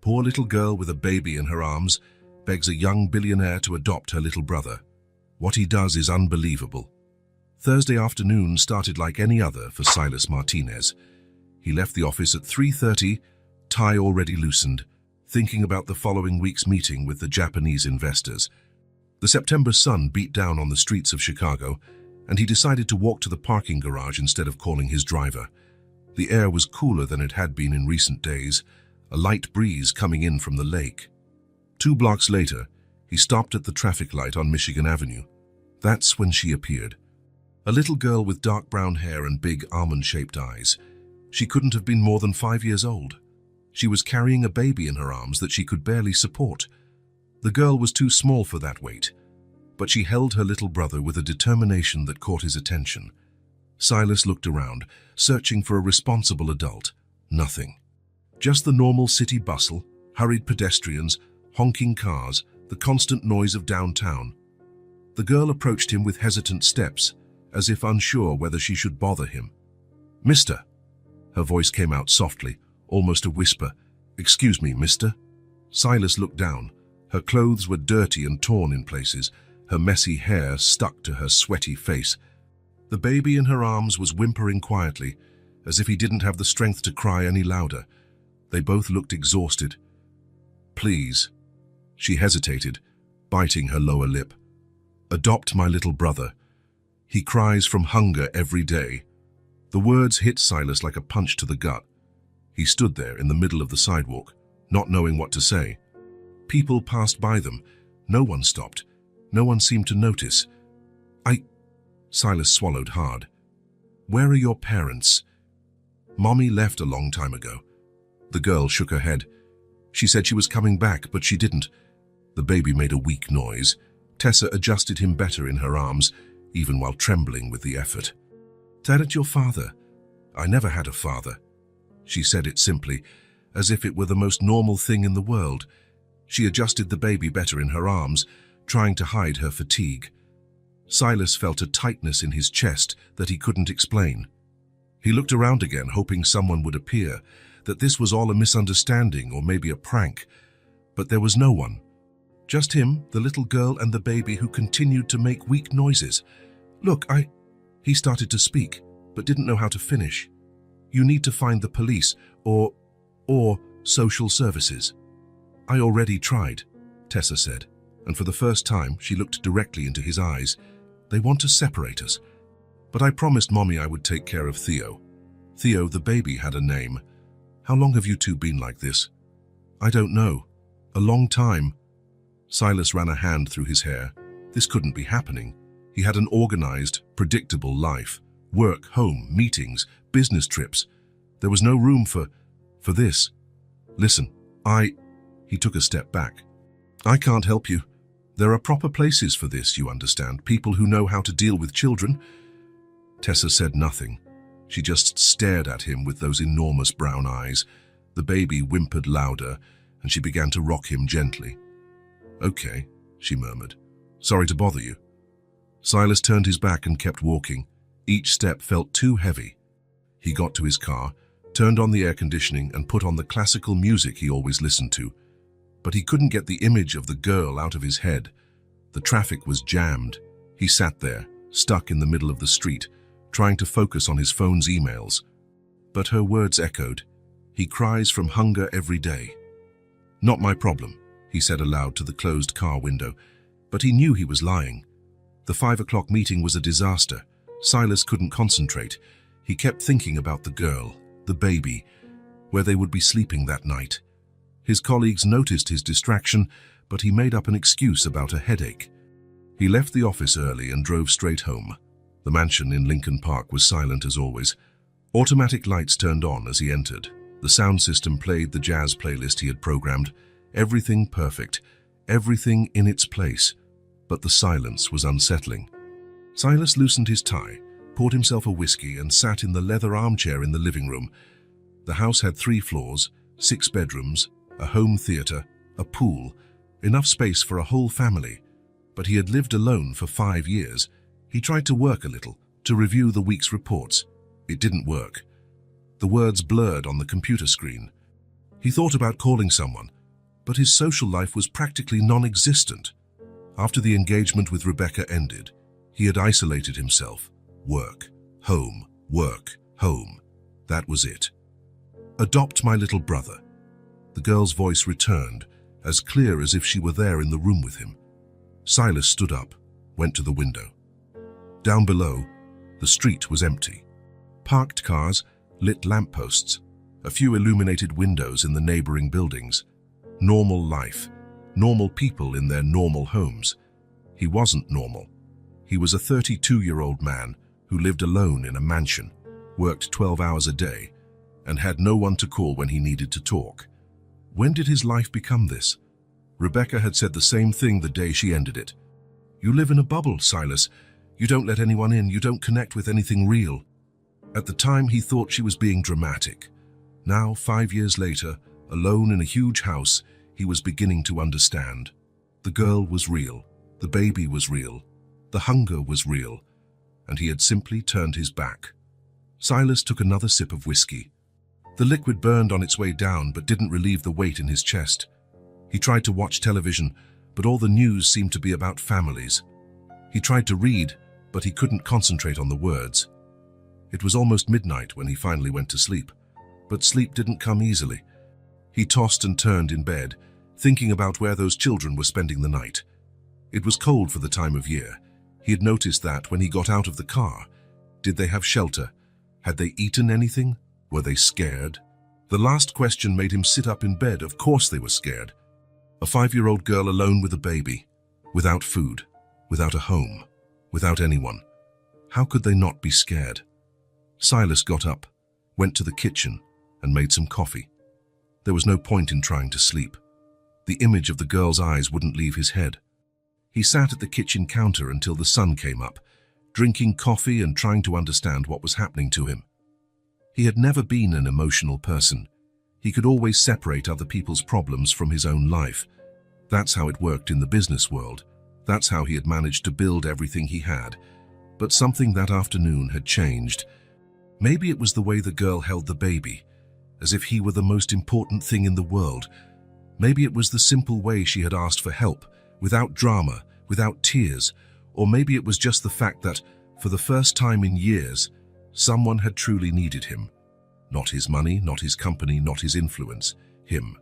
Poor little girl with a baby in her arms begs a young billionaire to adopt her little brother. What he does is unbelievable. Thursday afternoon started like any other for Silas Martinez. He left the office at 3:30, tie already loosened, thinking about the following week's meeting with the Japanese investors. The September sun beat down on the streets of Chicago, and he decided to walk to the parking garage instead of calling his driver. The air was cooler than it had been in recent days, a light breeze coming in from the lake. 2 blocks later, he stopped at the traffic light on Michigan Avenue. That's when she appeared. A little girl with dark brown hair and big almond-shaped eyes. She couldn't have been more than 5 years old. She was carrying a baby in her arms that she could barely support. The girl was too small for that weight, but she held her little brother with a determination that caught his attention. Silas looked around, searching for a responsible adult. Nothing. Just the normal city bustle, hurried pedestrians, honking cars, the constant noise of downtown. The girl approached him with hesitant steps, as if unsure whether she should bother him. "Mister." Her voice came out softly, almost a whisper. "Excuse me, mister." Silas looked down. Her clothes were dirty and torn in places, her messy hair stuck to her sweaty face. The baby in her arms was whimpering quietly, as if he didn't have the strength to cry any louder. They both looked exhausted. "Please." She hesitated, biting her lower lip. "Adopt my little brother. He cries from hunger every day." The words hit Silas like a punch to the gut. He stood there in the middle of the sidewalk, not knowing what to say. People passed by them. No one stopped. No one seemed to notice. Silas swallowed hard. "Where are your parents?" "Mommy left a long time ago." The girl shook her head. She said she was coming back, but she didn't. The baby made a weak noise. Tessa adjusted him better in her arms, even while trembling with the effort. "That your father?" "I never had a father." She said it simply, as if it were the most normal thing in the world. She adjusted the baby better in her arms, trying to hide her fatigue. Silas felt a tightness in his chest that he couldn't explain. He looked around again, hoping someone would appear, that this was all a misunderstanding or maybe a prank. But there was no one. Just him, the little girl, and the baby who continued to make weak noises. "Look, He started to speak, but didn't know how to finish. "You need to find the police or social services." "I already tried," Tessa said, and for the first time she looked directly into his eyes. "They want to separate us. But I promised Mommy I would take care of Theo." Theo, the baby, had a name. "How long have you two been like this?" "I don't know. A long time." Silas ran a hand through his hair. This couldn't be happening. He had an organized, predictable life. Work, home, meetings, business trips. There was no room for this. "Listen, He took a step back. "I can't help you. There are proper places for this, you understand, people who know how to deal with children." Tessa said nothing. She just stared at him with those enormous brown eyes. The baby whimpered louder, and she began to rock him gently. "Okay," she murmured. "Sorry to bother you." Silas turned his back and kept walking. Each step felt too heavy. He got to his car, turned on the air conditioning, and put on the classical music he always listened to. But he couldn't get the image of the girl out of his head. The traffic was jammed. He sat there, stuck in the middle of the street, trying to focus on his phone's emails. But her words echoed. "He cries from hunger every day." "Not my problem," he said aloud to the closed car window, but he knew he was lying. The 5 o'clock meeting was a disaster. Silas couldn't concentrate. He kept thinking about the girl, the baby, where they would be sleeping that night. His colleagues noticed his distraction, but he made up an excuse about a headache. He left the office early and drove straight home. The mansion in Lincoln Park was silent as always. Automatic lights turned on as he entered. The sound system played the jazz playlist he had programmed. Everything perfect, everything in its place. But the silence was unsettling. Silas loosened his tie, poured himself a whiskey, and sat in the leather armchair in the living room. The house had 3 floors, 6 bedrooms, a home theater, a pool, enough space for a whole family. But he had lived alone for 5 years. He tried to work a little, to review the week's reports. It didn't work. The words blurred on the computer screen. He thought about calling someone, but his social life was practically non-existent. After the engagement with Rebecca ended, he had isolated himself. Work, home, work, home. That was it. "Adopt my little brother." The girl's voice returned, as clear as if she were there in the room with him. Silas stood up, went to the window. Down below, the street was empty. Parked cars, lit lampposts, a few illuminated windows in the neighboring buildings. Normal life, normal people in their normal homes. He wasn't normal. He was a 32-year-old man who lived alone in a mansion, worked 12 hours a day, and had no one to call when he needed to talk. When did his life become this? Rebecca had said the same thing the day she ended it. "You live in a bubble, Silas. You don't let anyone in, you don't connect with anything real." At the time, he thought she was being dramatic. Now, 5 years later, alone in a huge house, he was beginning to understand. The girl was real, the baby was real, the hunger was real, and he had simply turned his back. Silas took another sip of whiskey. The liquid burned on its way down but didn't relieve the weight in his chest. He tried to watch television, but all the news seemed to be about families. He tried to read, but he couldn't concentrate on the words. It was almost midnight when he finally went to sleep, but sleep didn't come easily. He tossed and turned in bed, thinking about where those children were spending the night. It was cold for the time of year. He had noticed that when he got out of the car. Did they have shelter? Had they eaten anything? Were they scared? The last question made him sit up in bed. Of course they were scared. A 5-year-old girl alone with a baby, without food, without a home, without anyone. How could they not be scared? Silas got up, went to the kitchen, and made some coffee. There was no point in trying to sleep. The image of the girl's eyes wouldn't leave his head. He sat at the kitchen counter until the sun came up, drinking coffee and trying to understand what was happening to him. He had never been an emotional person. He could always separate other people's problems from his own life. That's how it worked in the business world. That's how he had managed to build everything he had. But something that afternoon had changed. Maybe it was the way the girl held the baby, as if he were the most important thing in the world. Maybe it was the simple way she had asked for help, without drama, without tears. Or maybe it was just the fact that, for the first time in years, someone had truly needed him. Not his money, not his company, not his influence. Him.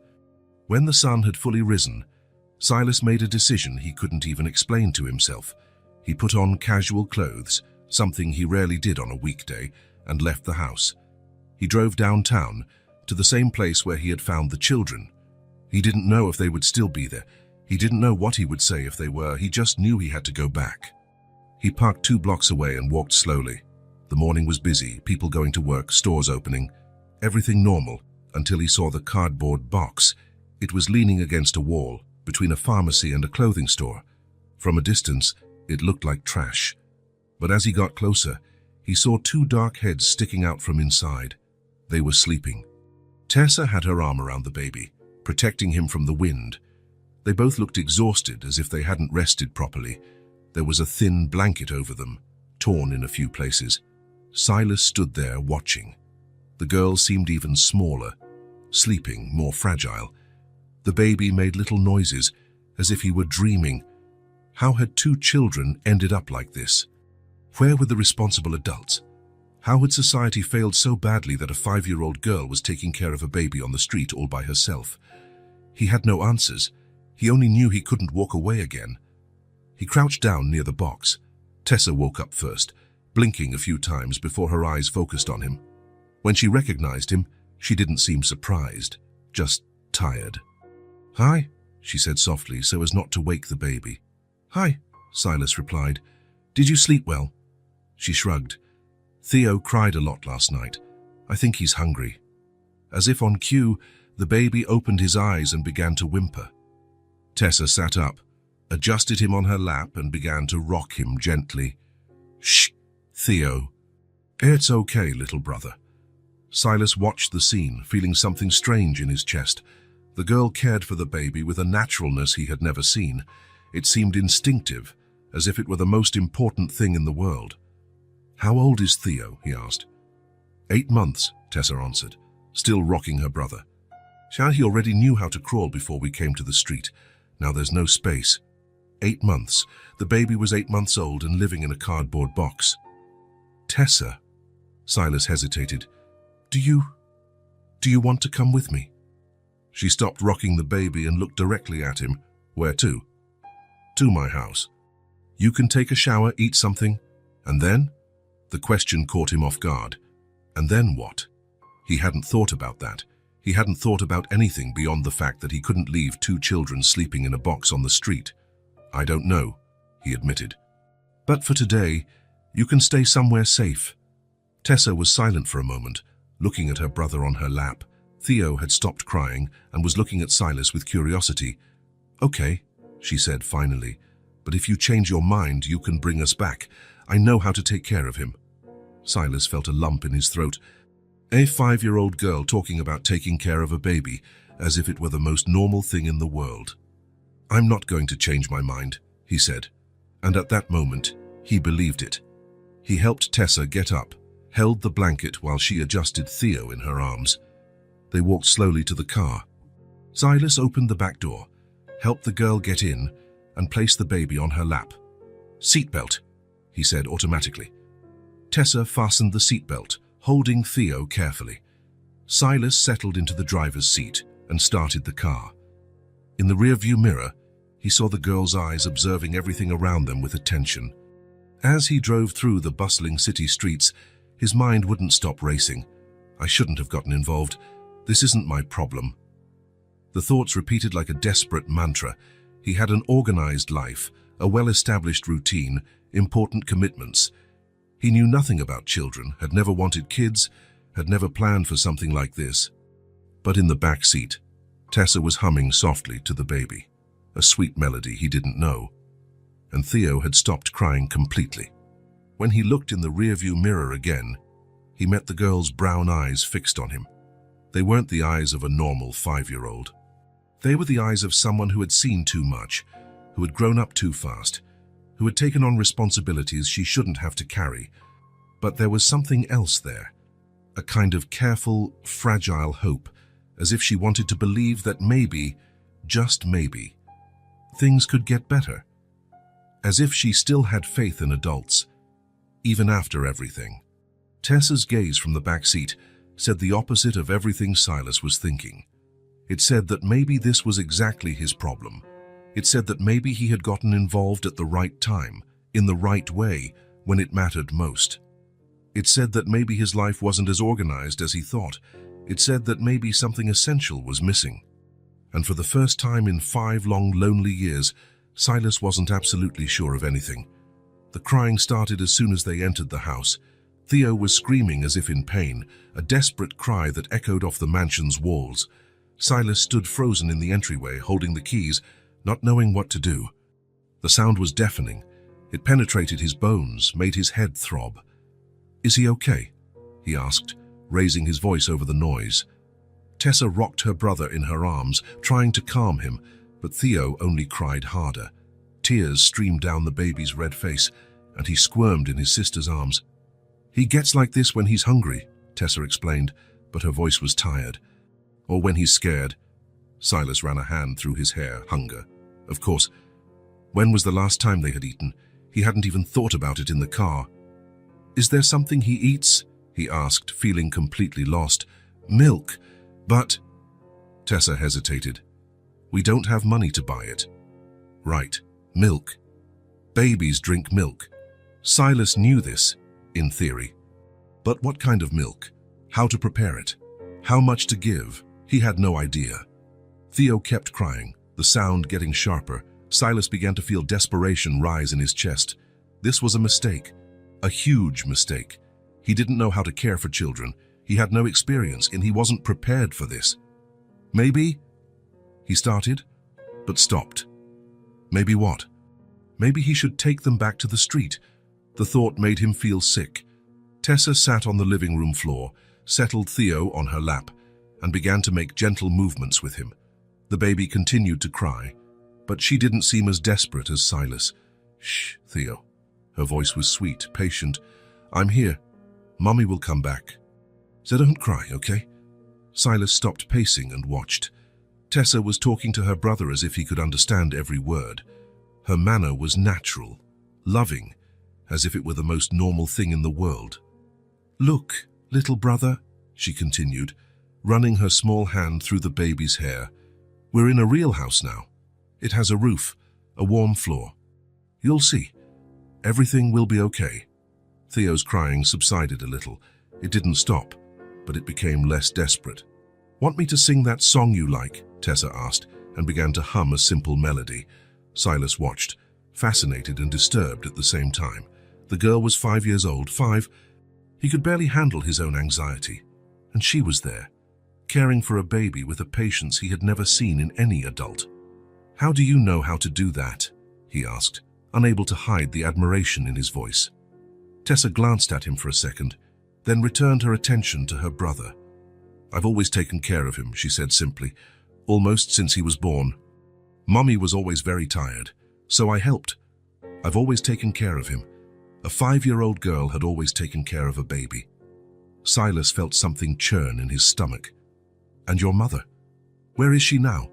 When the sun had fully risen, Silas made a decision he couldn't even explain to himself. He put on casual clothes, something he rarely did on a weekday, and left the house. He drove downtown, to the same place where he had found the children. He didn't know if they would still be there. He didn't know what he would say if they were. He just knew he had to go back. He parked 2 blocks away and walked slowly. The morning was busy, people going to work, stores opening. Everything normal, until he saw the cardboard box. It was leaning against a wall, between a pharmacy and a clothing store. From a distance, it looked like trash. But as he got closer, he saw 2 dark heads sticking out from inside. They were sleeping. Tessa had her arm around the baby, protecting him from the wind. They both looked exhausted, as if they hadn't rested properly. There was a thin blanket over them, torn in a few places. Silas stood there watching. The girl seemed even smaller, sleeping, more fragile. The baby made little noises, as if he were dreaming. How had 2 children ended up like this? Where were the responsible adults? How had society failed so badly that a 5-year-old girl was taking care of a baby on the street all by herself? He had no answers. He only knew he couldn't walk away again. He crouched down near the box. Tessa woke up first, blinking a few times before her eyes focused on him. When she recognized him, she didn't seem surprised, just tired. "Hi," she said softly so as not to wake the baby. "Hi," Silas replied. "Did you sleep well?" She shrugged. "Theo cried a lot last night. I think he's hungry." As if on cue, the baby opened his eyes and began to whimper. Tessa sat up, adjusted him on her lap and began to rock him gently. "Shh, Theo. It's okay, little brother." Silas watched the scene, feeling something strange in his chest. The girl cared for the baby with a naturalness he had never seen. It seemed instinctive, as if it were the most important thing in the world. "How old is Theo?" he asked. 8 months, Tessa answered, still rocking her brother. He already knew how to crawl before we came to the street. Now there's no space. 8 months. The baby was 8 months old and living in a cardboard box. Tessa, Silas hesitated. Do you want to come with me? She stopped rocking the baby and looked directly at him. Where to? To my house. You can take a shower, eat something, and then? The question caught him off guard. And then what? He hadn't thought about that. He hadn't thought about anything beyond the fact that he couldn't leave 2 children sleeping in a box on the street. I don't know, he admitted. But for today, you can stay somewhere safe. Tessa was silent for a moment, looking at her brother on her lap. Theo had stopped crying and was looking at Silas with curiosity. Okay, she said finally, but if you change your mind, you can bring us back. I know how to take care of him. Silas felt a lump in his throat. A 5-year-old girl talking about taking care of a baby, as if it were the most normal thing in the world. I'm not going to change my mind, he said, and at that moment, he believed it. He helped Tessa get up, held the blanket while she adjusted Theo in her arms. They walked slowly to the car. Silas opened the back door, helped the girl get in, and placed the baby on her lap. Seatbelt, he said automatically. Tessa fastened the seatbelt, holding Theo carefully. Silas settled into the driver's seat and started the car. In the rearview mirror, he saw the girl's eyes observing everything around them with attention. As he drove through the bustling city streets, his mind wouldn't stop racing. I shouldn't have gotten involved. This isn't my problem. The thoughts repeated like a desperate mantra. He had an organized life, a well-established routine, important commitments. He knew nothing about children, had never wanted kids, had never planned for something like this. But in the back seat, Tessa was humming softly to the baby, a sweet melody he didn't know. And Theo had stopped crying completely. When he looked in the rearview mirror again, he met the girl's brown eyes fixed on him. They weren't the eyes of a normal 5-year-old. They were the eyes of someone who had seen too much, who had grown up too fast, who had taken on responsibilities she shouldn't have to carry. But there was something else there, a kind of careful, fragile hope, as if she wanted to believe that maybe, just maybe, things could get better. As if she still had faith in adults, even after everything. Tessa's gaze from the back seat said the opposite of everything Silas was thinking. It said that maybe this was exactly his problem. It said that maybe he had gotten involved at the right time, in the right way, when it mattered most. It said that maybe his life wasn't as organized as he thought. It said that maybe something essential was missing. And for the first time in 5 long, lonely years, Silas wasn't absolutely sure of anything. The crying started as soon as they entered the house. Theo was screaming as if in pain, a desperate cry that echoed off the mansion's walls. Silas stood frozen in the entryway, holding the keys, not knowing what to do. The sound was deafening. It penetrated his bones, made his head throb. "Is he okay?" he asked, raising his voice over the noise. Tessa rocked her brother in her arms, trying to calm him, but Theo only cried harder. Tears streamed down the baby's red face, and he squirmed in his sister's arms. "He gets like this when he's hungry," Tessa explained, but her voice was tired. "Or when he's scared." Silas ran a hand through his hair. Hunger. Of course. When was the last time they had eaten? He hadn't even thought about it in the car. "Is there something he eats?" he asked, feeling completely lost. "Milk. But..." Tessa hesitated. "We don't have money to buy it." "Right. Milk. Babies drink milk." Silas knew this, in theory. But what kind of milk? How to prepare it? How much to give? He had no idea. Theo kept crying, the sound getting sharper. Silas began to feel desperation rise in his chest. This was a mistake. A huge mistake. He didn't know how to care for children. He had no experience, and he wasn't prepared for this. "Maybe," he started, but stopped. Maybe what? Maybe he should take them back to the street. The thought made him feel sick. Tessa sat on the living room floor, settled Theo on her lap, and began to make gentle movements with him. The baby continued to cry, but she didn't seem as desperate as Silas. "Shh, Theo." Her voice was sweet, patient. "I'm here. Mommy will come back. So don't cry, okay?" Silas stopped pacing and watched. Tessa was talking to her brother as if he could understand every word. Her manner was natural, loving, as if it were the most normal thing in the world. "Look, little brother," she continued, running her small hand through the baby's hair. "We're in a real house now. It has a roof, a warm floor. You'll see. Everything will be okay." Theo's crying subsided a little. It didn't stop, but it became less desperate. "Want me to sing that song you like?" Tessa asked, and began to hum a simple melody. Silas watched, fascinated and disturbed at the same time. The girl was 5 years old, 5. He could barely handle his own anxiety. And she was there, caring for a baby with a patience he had never seen in any adult. "How do you know how to do that?" he asked, unable to hide the admiration in his voice. Tessa glanced at him for a second, then returned her attention to her brother. "I've always taken care of him," she said simply, "almost since he was born. Mummy was always very tired, so I helped. I've always taken care of him. A 5-year-old girl had always taken care of a baby." Silas felt something churn in his stomach. "And your mother? Where is she now?"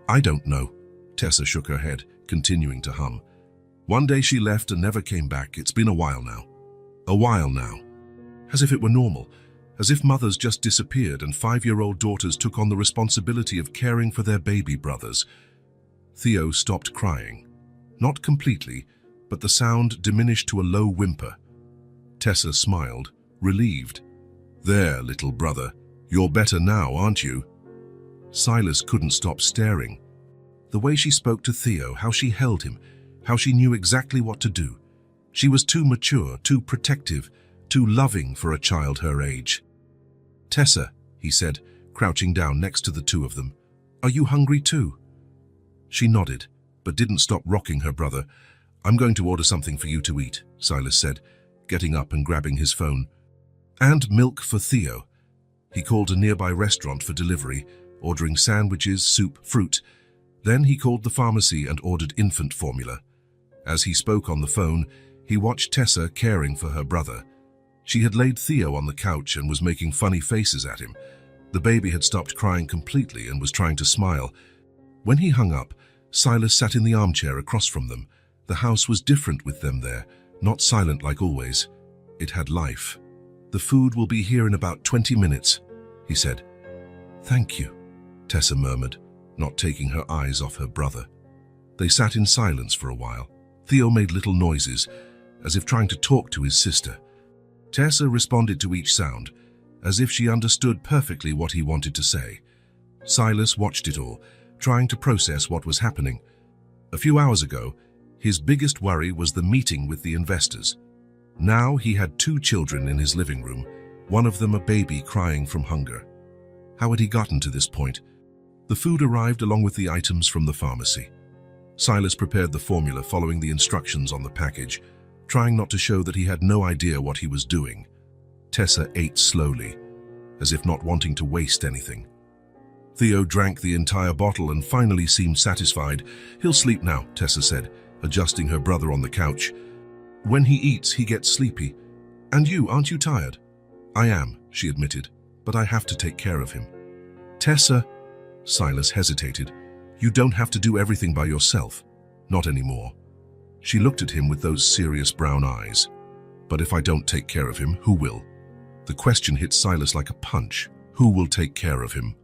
"I don't know." Tessa shook her head, continuing to hum. "One day she left and never came back. It's been a while now. A while now." As if it were normal, as if mothers just disappeared and 5-year-old daughters took on the responsibility of caring for their baby brothers. Theo stopped crying. Not completely, but the sound diminished to a low whimper. Tessa smiled, relieved. "There, little brother, you're better now, aren't you?" Silas couldn't stop staring. The way she spoke to Theo, how she held him, how she knew exactly what to do. She was too mature, too protective, too loving for a child her age. "Tessa," he said, crouching down next to the two of them, "are you hungry too?" She nodded, but didn't stop rocking her brother. "I'm going to order something for you to eat," Silas said, getting up and grabbing his phone. "And milk for Theo." He called a nearby restaurant for delivery, ordering sandwiches, soup, fruit. Then he called the pharmacy and ordered infant formula. As he spoke on the phone, he watched Tessa caring for her brother. She had laid Theo on the couch and was making funny faces at him. The baby had stopped crying completely and was trying to smile. When he hung up, Silas sat in the armchair across from them. The house was different with them there, not silent like always. It had life. "The food will be here in about 20 minutes, he said. "Thank you," Tessa murmured, not taking her eyes off her brother. They sat in silence for a while. Theo made little noises, as if trying to talk to his sister. Tessa responded to each sound, as if she understood perfectly what he wanted to say. Silas watched it all, trying to process what was happening. A few hours ago, his biggest worry was the meeting with the investors. Now he had 2 children in his living room, one of them a baby crying from hunger. How had he gotten to this point? The food arrived along with the items from the pharmacy. Silas prepared the formula following the instructions on the package, trying not to show that he had no idea what he was doing. Tessa ate slowly, as if not wanting to waste anything. Theo drank the entire bottle and finally seemed satisfied. "He'll sleep now," Tessa said, adjusting her brother on the couch. "When he eats, he gets sleepy. And you, aren't you tired?" "I am," she admitted, "but I have to take care of him." "Tessa," Silas hesitated, "you don't have to do everything by yourself. Not anymore." She looked at him with those serious brown eyes. "But if I don't take care of him, who will?" The question hit Silas like a punch. Who will take care of him?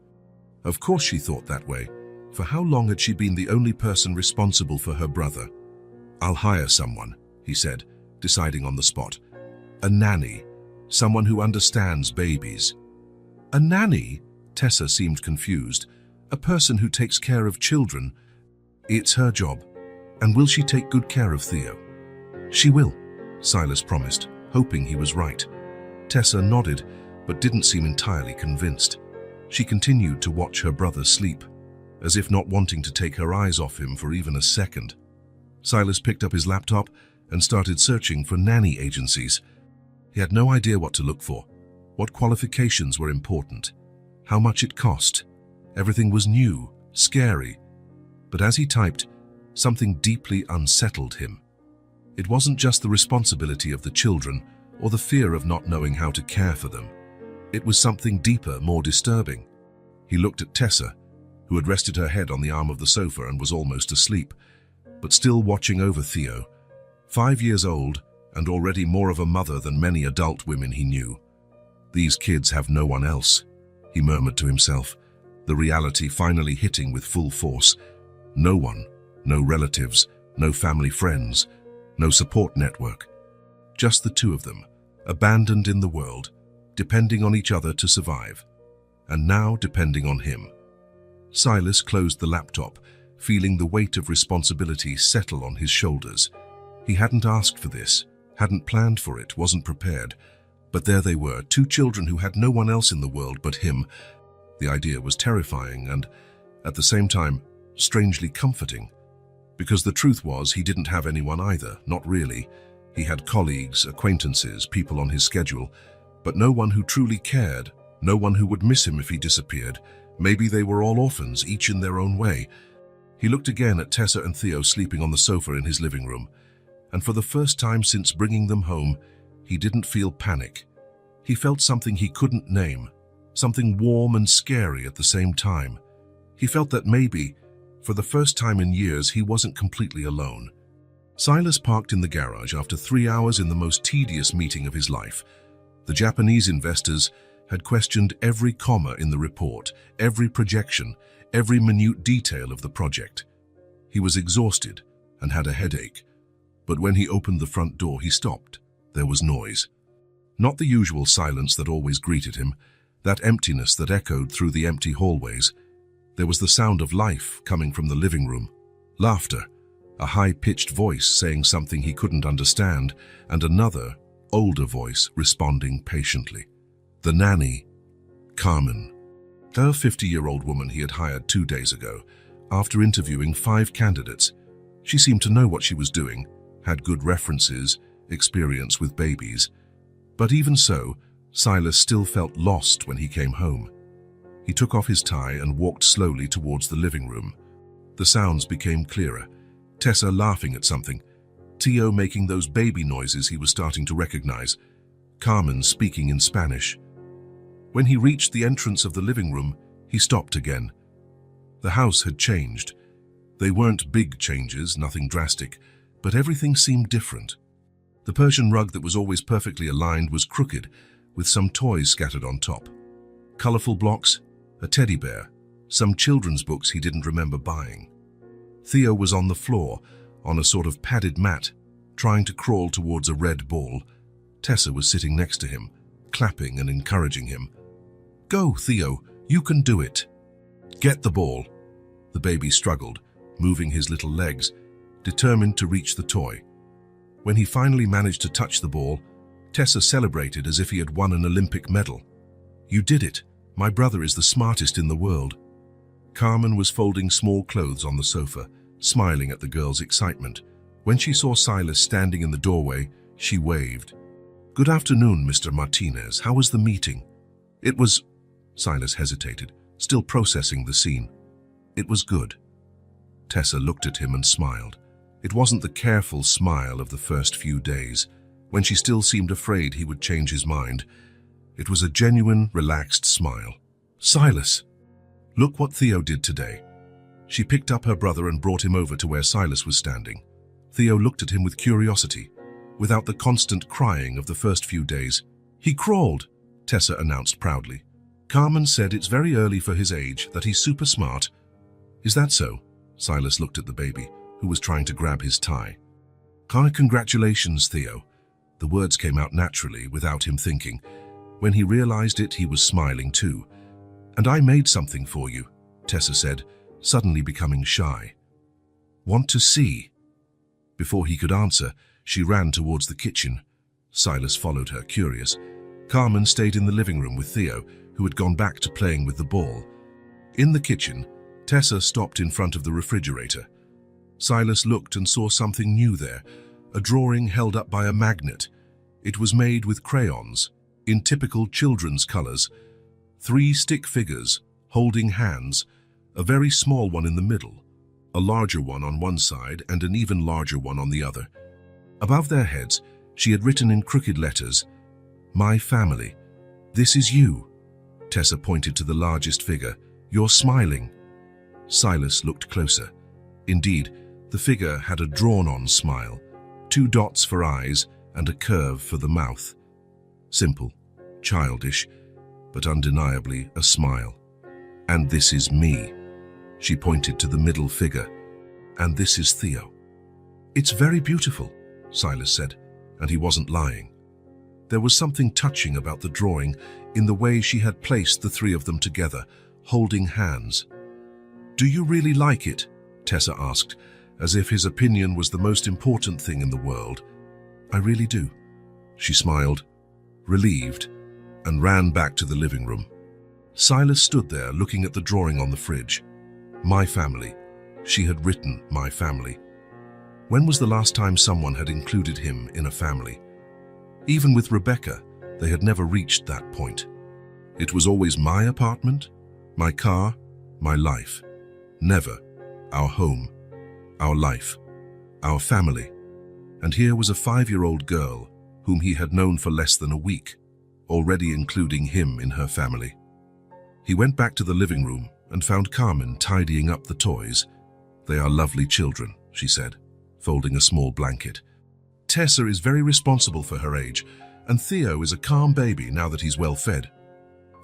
Of course she thought that way. For how long had she been the only person responsible for her brother? "I'll hire someone," he said, deciding on the spot. "A nanny. Someone who understands babies." "A nanny?" Tessa seemed confused. "A person who takes care of children. It's her job. And will she take good care of Theo?" "She will," Silas promised, hoping he was right. Tessa nodded, but didn't seem entirely convinced. She continued to watch her brother sleep, as if not wanting to take her eyes off him for even a second. Silas picked up his laptop and started searching for nanny agencies. He had no idea what to look for, what qualifications were important, how much it cost. Everything was new, scary. But as he typed, something deeply unsettled him. It wasn't just the responsibility of the children or the fear of not knowing how to care for them. It was something deeper, more disturbing. He looked at Tessa, who had rested her head on the arm of the sofa and was almost asleep, but still watching over Theo, 5 years old and already more of a mother than many adult women he knew. "These kids have no one else," he murmured to himself, the reality finally hitting with full force. No one, no relatives, no family friends, no support network. Just the two of them, abandoned in the world, depending on each other to survive, and now depending on him. Silas closed the laptop, feeling the weight of responsibility settle on his shoulders. He hadn't asked for this, hadn't planned for it, wasn't prepared. But there they were, two children who had no one else in the world but him. The idea was terrifying and, at the same time, strangely comforting. Because the truth was, he didn't have anyone either, not really. He had colleagues, acquaintances, people on his schedule, but no one who truly cared, no one who would miss him if he disappeared. Maybe they were all orphans, each in their own way. He looked again at Tessa and Theo sleeping on the sofa in his living room, and for the first time since bringing them home, he didn't feel panic. He felt something he couldn't name, something warm and scary at the same time. He felt that maybe, for the first time in years, he wasn't completely alone. Silas parked in the garage after 3 hours in the most tedious meeting of his life. The Japanese investors had questioned every comma in the report, every projection, every minute detail of the project. He was exhausted and had a headache, but when he opened the front door, he stopped. There was noise. Not the usual silence that always greeted him, that emptiness that echoed through the empty hallways. There was the sound of life coming from the living room. Laughter, a high-pitched voice saying something he couldn't understand, and another, older voice responding patiently. The nanny, Carmen, her 50-year-old woman he had hired 2 days ago, after interviewing 5 candidates. She seemed to know what she was doing, had good references, experience with babies. But even so, Silas still felt lost when he came home. He took off his tie and walked slowly towards the living room. The sounds became clearer. Tessa laughing at something, Theo making those baby noises he was starting to recognize, Carmen speaking in Spanish. When he reached the entrance of the living room, he stopped again. The house had changed. They weren't big changes, nothing drastic, but everything seemed different. The Persian rug that was always perfectly aligned was crooked, with some toys scattered on top. Colorful blocks, a teddy bear, some children's books he didn't remember buying. Theo was on the floor, on a sort of padded mat, trying to crawl towards a red ball. Tessa was sitting next to him, clapping and encouraging him. "Go, Theo, you can do it." "Get the ball." The baby struggled, moving his little legs, determined to reach the toy. When he finally managed to touch the ball, Tessa celebrated as if he had won an Olympic medal. "You did it. My brother is the smartest in the world." Carmen was folding small clothes on the sofa, smiling at the girl's excitement. When she saw Silas standing in the doorway, she waved. "Good afternoon, Mr. Martinez. How was the meeting?" "It was..." Silas hesitated, still processing the scene. "It was good." Tessa looked at him and smiled. It wasn't the careful smile of the first few days, when she still seemed afraid he would change his mind. It was a genuine, relaxed smile. "Silas, look what Theo did today." She picked up her brother and brought him over to where Silas was standing. Theo looked at him with curiosity, without the constant crying of the first few days. "He crawled," Tessa announced proudly. "Carmen said it's very early for his age, that he's super smart." "Is that so?" Silas looked at the baby, who was trying to grab his tie. "Congratulations, Theo." The words came out naturally, without him thinking. When he realized it, he was smiling too. "And I made something for you," Tessa said, suddenly becoming shy. "Want to see?" Before he could answer, she ran towards the kitchen. Silas followed her, curious. Carmen stayed in the living room with Theo, who had gone back to playing with the ball. In the kitchen, Tessa stopped in front of the refrigerator. Silas looked and saw something new there, a drawing held up by a magnet. It was made with crayons, in typical children's colors. 3 stick figures, holding hands, a very small one in the middle, a larger one on one side and an even larger one on the other. Above their heads, she had written in crooked letters, "My family." "This is you." Tessa pointed to the largest figure. "You're smiling." Silas looked closer. Indeed, the figure had a drawn-on smile, 2 dots for eyes and a curve for the mouth. Simple, childish, but undeniably a smile. "And this is me." She pointed to the middle figure. "And this is Theo." "It's very beautiful," Silas said, and he wasn't lying. There was something touching about the drawing, in the way she had placed the 3 of them together, holding hands. "Do you really like it?" Tessa asked, as if his opinion was the most important thing in the world. "I really do." She smiled, relieved, and ran back to the living room. Silas stood there looking at the drawing on the fridge. My family. She had written my family. When was the last time someone had included him in a family? Even with Rebecca, they had never reached that point. It was always my apartment, my car, my life. Never our home, our life, our family. And here was a 5-year-old girl whom he had known for less than a week, already including him in her family. He went back to the living room and found Carmen tidying up the toys. "They are lovely children," she said, folding a small blanket. "Tessa is very responsible for her age, and Theo is a calm baby now that he's well fed."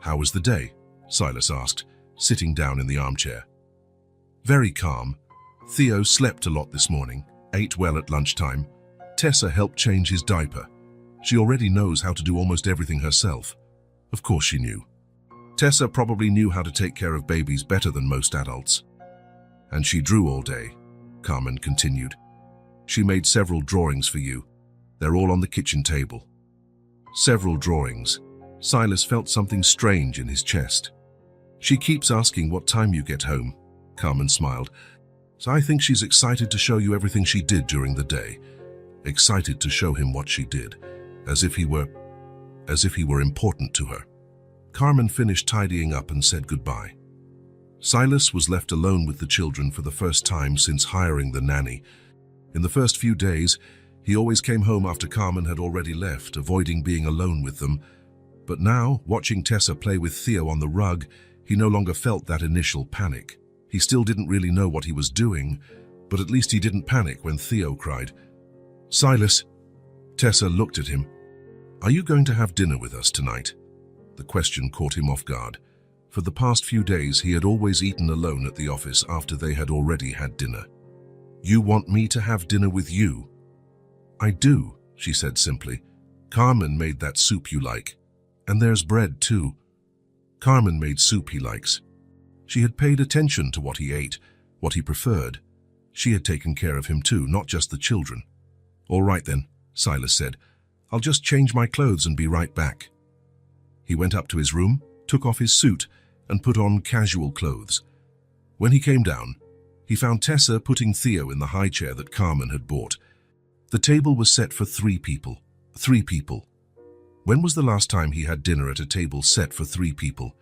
"How was the day?" Silas asked, sitting down in the armchair. "Very calm. Theo slept a lot this morning, ate well at lunchtime. Tessa helped change his diaper. She already knows how to do almost everything herself." Of course she knew. Tessa probably knew how to take care of babies better than most adults. "And she drew all day," Carmen continued. "She made several drawings for you. They're all on the kitchen table." Several drawings. Silas felt something strange in his chest. "She keeps asking what time you get home," Carmen smiled. "So I think she's excited to show you everything she did during the day. Excited to show him what she did, as if he were important to her." Carmen finished tidying up and said goodbye. Silas was left alone with the children for the first time since hiring the nanny. In the first few days, he always came home after Carmen had already left, avoiding being alone with them. But now, watching Tessa play with Theo on the rug, he no longer felt that initial panic. He still didn't really know what he was doing, but at least he didn't panic when Theo cried. "Silas!" Tessa looked at him. "Are you going to have dinner with us tonight?" The question caught him off guard. For the past few days, he had always eaten alone at the office after they had already had dinner. "You want me to have dinner with you?" "I do," she said simply. "Carmen made that soup you like. And there's bread too." Carmen made soup he likes. She had paid attention to what he ate, what he preferred. She had taken care of him too, not just the children. "All right then," Silas said. "I'll just change my clothes and be right back." He went up to his room, took off his suit, and put on casual clothes. When he came down, he found Tessa putting Theo in the high chair that Carmen had bought. The table was set for 3 people. 3 people. When was the last time he had dinner at a table set for 3 people?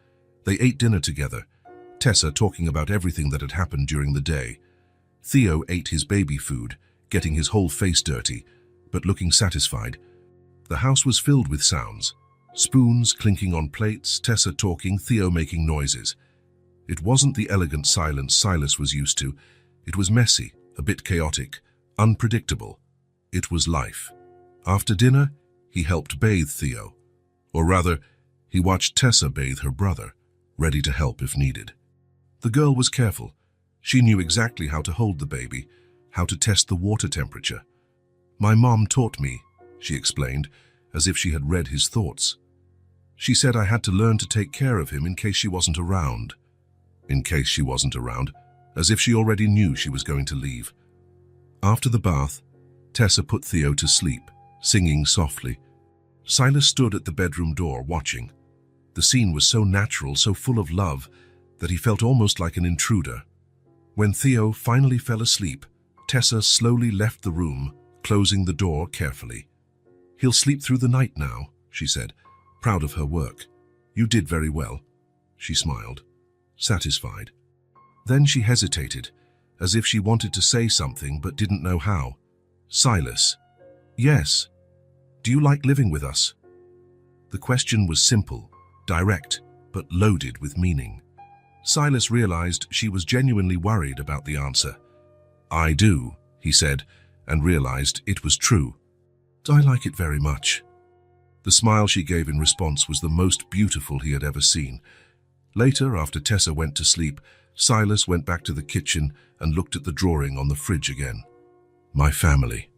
They ate dinner together, Tessa talking about everything that had happened during the day. Theo ate his baby food, getting his whole face dirty, but looking satisfied. The house was filled with sounds. Spoons clinking on plates, Tessa talking, Theo making noises. It wasn't the elegant silence Silas was used to. It was messy, a bit chaotic, unpredictable. It was life. After dinner, he helped bathe Theo. Or rather, he watched Tessa bathe her brother, ready to help if needed. The girl was careful. She knew exactly how to hold the baby, how to test the water temperature. "My mom taught me," she explained, as if she had read his thoughts. "She said I had to learn to take care of him in case she wasn't around." In case she wasn't around, as if she already knew she was going to leave. After the bath, Tessa put Theo to sleep, singing softly. Silas stood at the bedroom door watching. The scene was so natural, so full of love, that he felt almost like an intruder. When Theo finally fell asleep, Tessa slowly left the room, closing the door carefully. "He'll sleep through the night now," she said, proud of her work. "You did very well." She smiled, satisfied. Then she hesitated, as if she wanted to say something but didn't know how. "Silas." "Yes. Do you like living with us?" The question was simple, direct but loaded with meaning. Silas realized she was genuinely worried about the answer. "I do," he said, and realized it was true. "I like it very much." The smile she gave in response was the most beautiful he had ever seen. Later, after Tessa went to sleep, Silas went back to the kitchen and looked at the drawing on the fridge again. My family.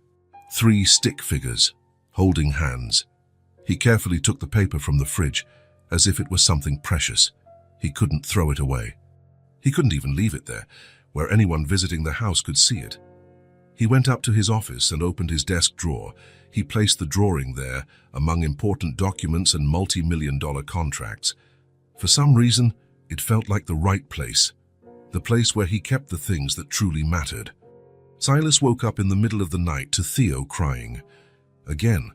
3 stick figures, holding hands. He carefully took the paper from the fridge, as if it was something precious. He couldn't throw it away. He couldn't even leave it there, where anyone visiting the house could see it. He went up to his office and opened his desk drawer. He placed the drawing there, among important documents and multi-million-dollar contracts. For some reason, it felt like the right place, the place where he kept the things that truly mattered. Silas woke up in the middle of the night to Theo crying. Again.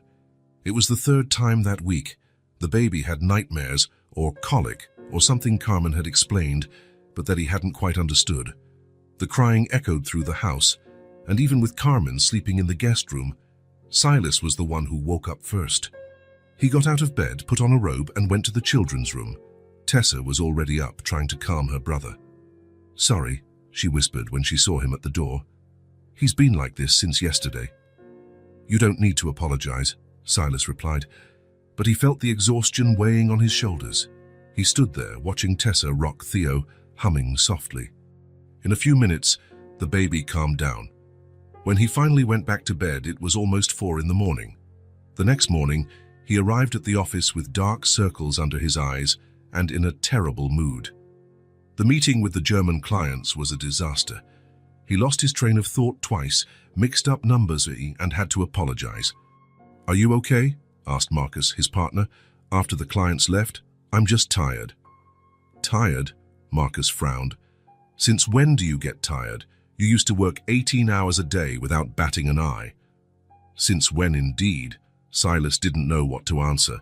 It was the 3rd time that week. The baby had nightmares, or colic, or something Carmen had explained, but that he hadn't quite understood. The crying echoed through the house, and even with Carmen sleeping in the guest room, Silas was the one who woke up first. He got out of bed, put on a robe, and went to the children's room. Tessa was already up, trying to calm her brother. "Sorry," she whispered when she saw him at the door. "He's been like this since yesterday." "You don't need to apologize," Silas replied, but he felt the exhaustion weighing on his shoulders. He stood there, watching Tessa rock Theo, humming softly. In a few minutes, the baby calmed down. When he finally went back to bed, it was almost 4 in the morning. The next morning, he arrived at the office with dark circles under his eyes and in a terrible mood. The meeting with the German clients was a disaster. He lost his train of thought twice, mixed up numbers, and had to apologize. "Are you okay?" asked Marcus, his partner, after the clients left. "I'm just tired." "Tired?" Marcus frowned. "Since when do you get tired? You used to work 18 hours a day without batting an eye." Since when indeed? Silas didn't know what to answer.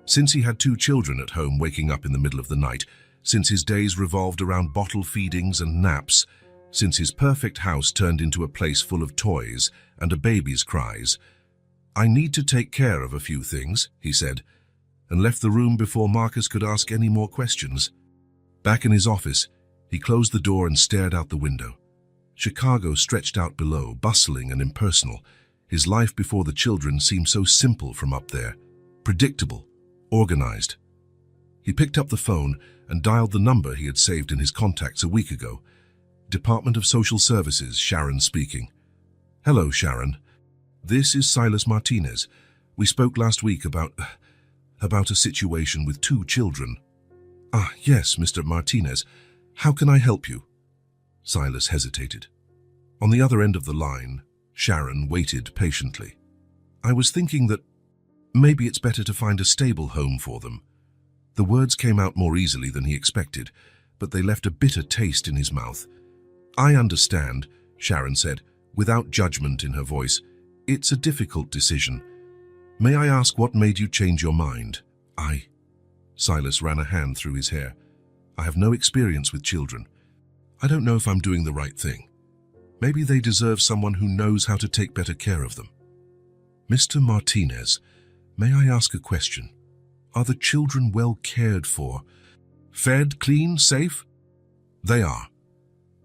Since he had 2 children at home waking up in the middle of the night, since his days revolved around bottle feedings and naps, since his perfect house turned into a place full of toys and a baby's cries. "I need to take care of a few things," he said, and left the room before Marcus could ask any more questions. Back in his office, he closed the door and stared out the window. Chicago stretched out below, bustling and impersonal. His life before the children seemed so simple from up there, predictable, organized. He picked up the phone and dialed the number he had saved in his contacts a week ago. Department of Social Services, Sharon speaking. "Hello, Sharon. This is Silas Martinez. We spoke last week about a situation with 2 children." "Ah, yes, Mr. Martinez. How can I help you?" Silas hesitated. On the other end of the line, Sharon waited patiently. "I was thinking that maybe it's better to find a stable home for them." The words came out more easily than he expected, but they left a bitter taste in his mouth. "I understand," Sharon said, without judgment in her voice. "It's a difficult decision. May I ask what made you change your mind?" Silas ran a hand through his hair. "I have no experience with children. I don't know if I'm doing the right thing. Maybe they deserve someone who knows how to take better care of them." "Mr. Martinez, may I ask a question? Are the children well cared for? Fed, clean, safe?" "They are."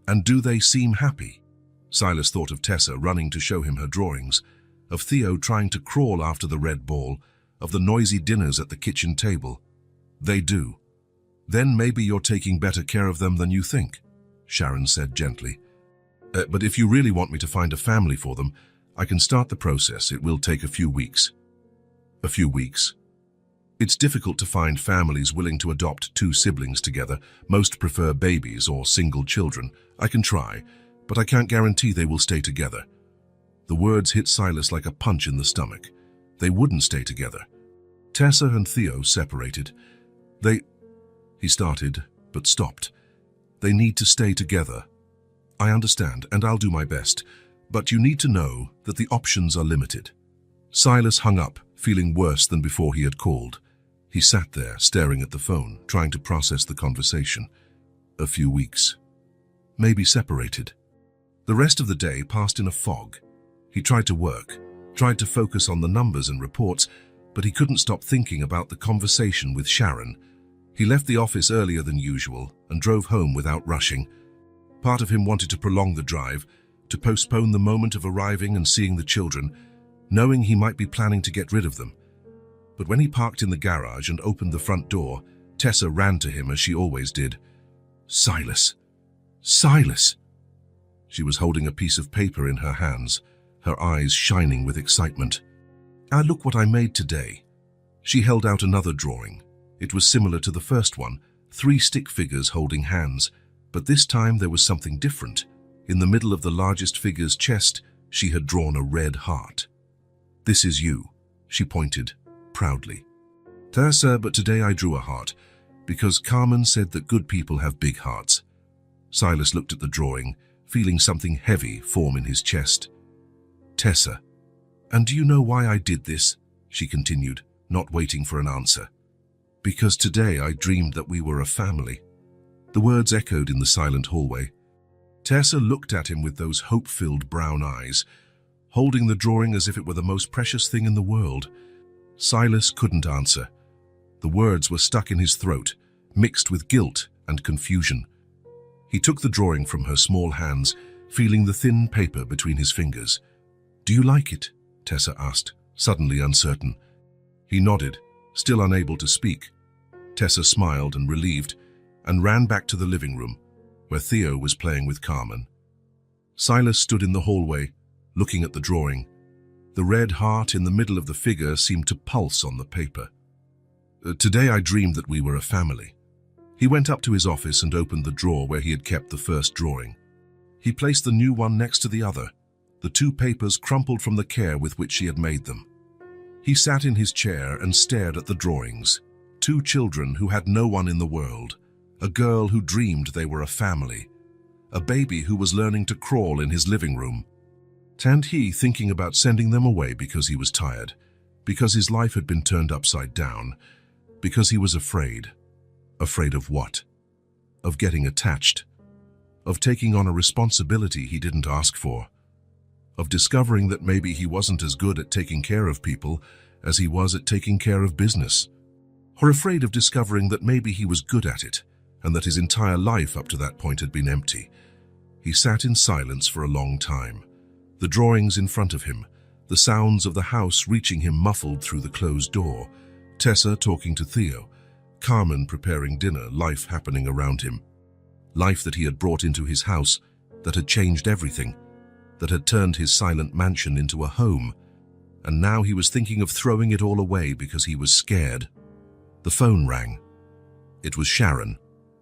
"And do they seem happy?" Silas thought of Tessa running to show him her drawings, of Theo trying to crawl after the red ball, of the noisy dinners at the kitchen table. "They do." "Then maybe you're taking better care of them than you think," Sharon said gently. But if you really want me to find a family for them, I can start the process. It will take a few weeks." "A few weeks?" "It's difficult to find families willing to adopt 2 siblings together. Most prefer babies or single children. I can try, but I can't guarantee they will stay together." The words hit Silas like a punch in the stomach. They wouldn't stay together. Tessa and Theo separated. He started, but stopped. "They need to stay together." "I understand, and I'll do my best, but you need to know that the options are limited." Silas hung up, feeling worse than before he had called. He sat there, staring at the phone, trying to process the conversation. A few weeks. Maybe separated. The rest of the day passed in a fog. He tried to work, tried to focus on the numbers and reports, but he couldn't stop thinking about the conversation with Sharon, He left the office earlier than usual and drove home without rushing. Part of him wanted to prolong the drive, to postpone the moment of arriving and seeing the children, knowing he might be planning to get rid of them. But when he parked in the garage and opened the front door, Tessa ran to him as she always did. "Silas! Silas!" She was holding a piece of paper in her hands, her eyes shining with excitement. "Ah, look what I made today." She held out another drawing. It was similar to the first one, 3 stick figures holding hands, but this time there was something different. In the middle of the largest figure's chest, she had drawn a red heart. "This is you," she pointed, proudly. "Tessa, but today I drew a heart, because Carmen said that good people have big hearts." Silas looked at the drawing, feeling something heavy form in his chest. "Tessa, and do you know why I did this?" she continued, not waiting for an answer. "Because today I dreamed that we were a family." The words echoed in the silent hallway. Tessa looked at him with those hope-filled brown eyes, holding the drawing as if it were the most precious thing in the world. Silas couldn't answer. The words were stuck in his throat, mixed with guilt and confusion. He took the drawing from her small hands, feeling the thin paper between his fingers. "Do you like it?" Tessa asked, suddenly uncertain. He nodded, still unable to speak. Tessa smiled and relieved, and ran back to the living room, where Theo was playing with Carmen. Silas stood in the hallway, looking at the drawing. The red heart in the middle of the figure seemed to pulse on the paper. "Today I dreamed that we were a family." He went up to his office and opened the drawer where he had kept the first drawing. He placed the new one next to the other, the 2 papers crumpled from the care with which she had made them. He sat in his chair and stared at the drawings. 2 children who had no one in the world, a girl who dreamed they were a family, a baby who was learning to crawl in his living room. And he thinking about sending them away because he was tired, because his life had been turned upside down, because he was afraid. Afraid of what? Of getting attached, of taking on a responsibility he didn't ask for, of discovering that maybe he wasn't as good at taking care of people as he was at taking care of business, or afraid of discovering that maybe he was good at it and that his entire life up to that point had been empty. He sat in silence for a long time, the drawings in front of him, the sounds of the house reaching him muffled through the closed door, Tessa talking to Theo, Carmen preparing dinner, life happening around him. Life that he had brought into his house, that had changed everything, that had turned his silent mansion into a home. And now he was thinking of throwing it all away because he was scared. The phone rang. It was Sharon,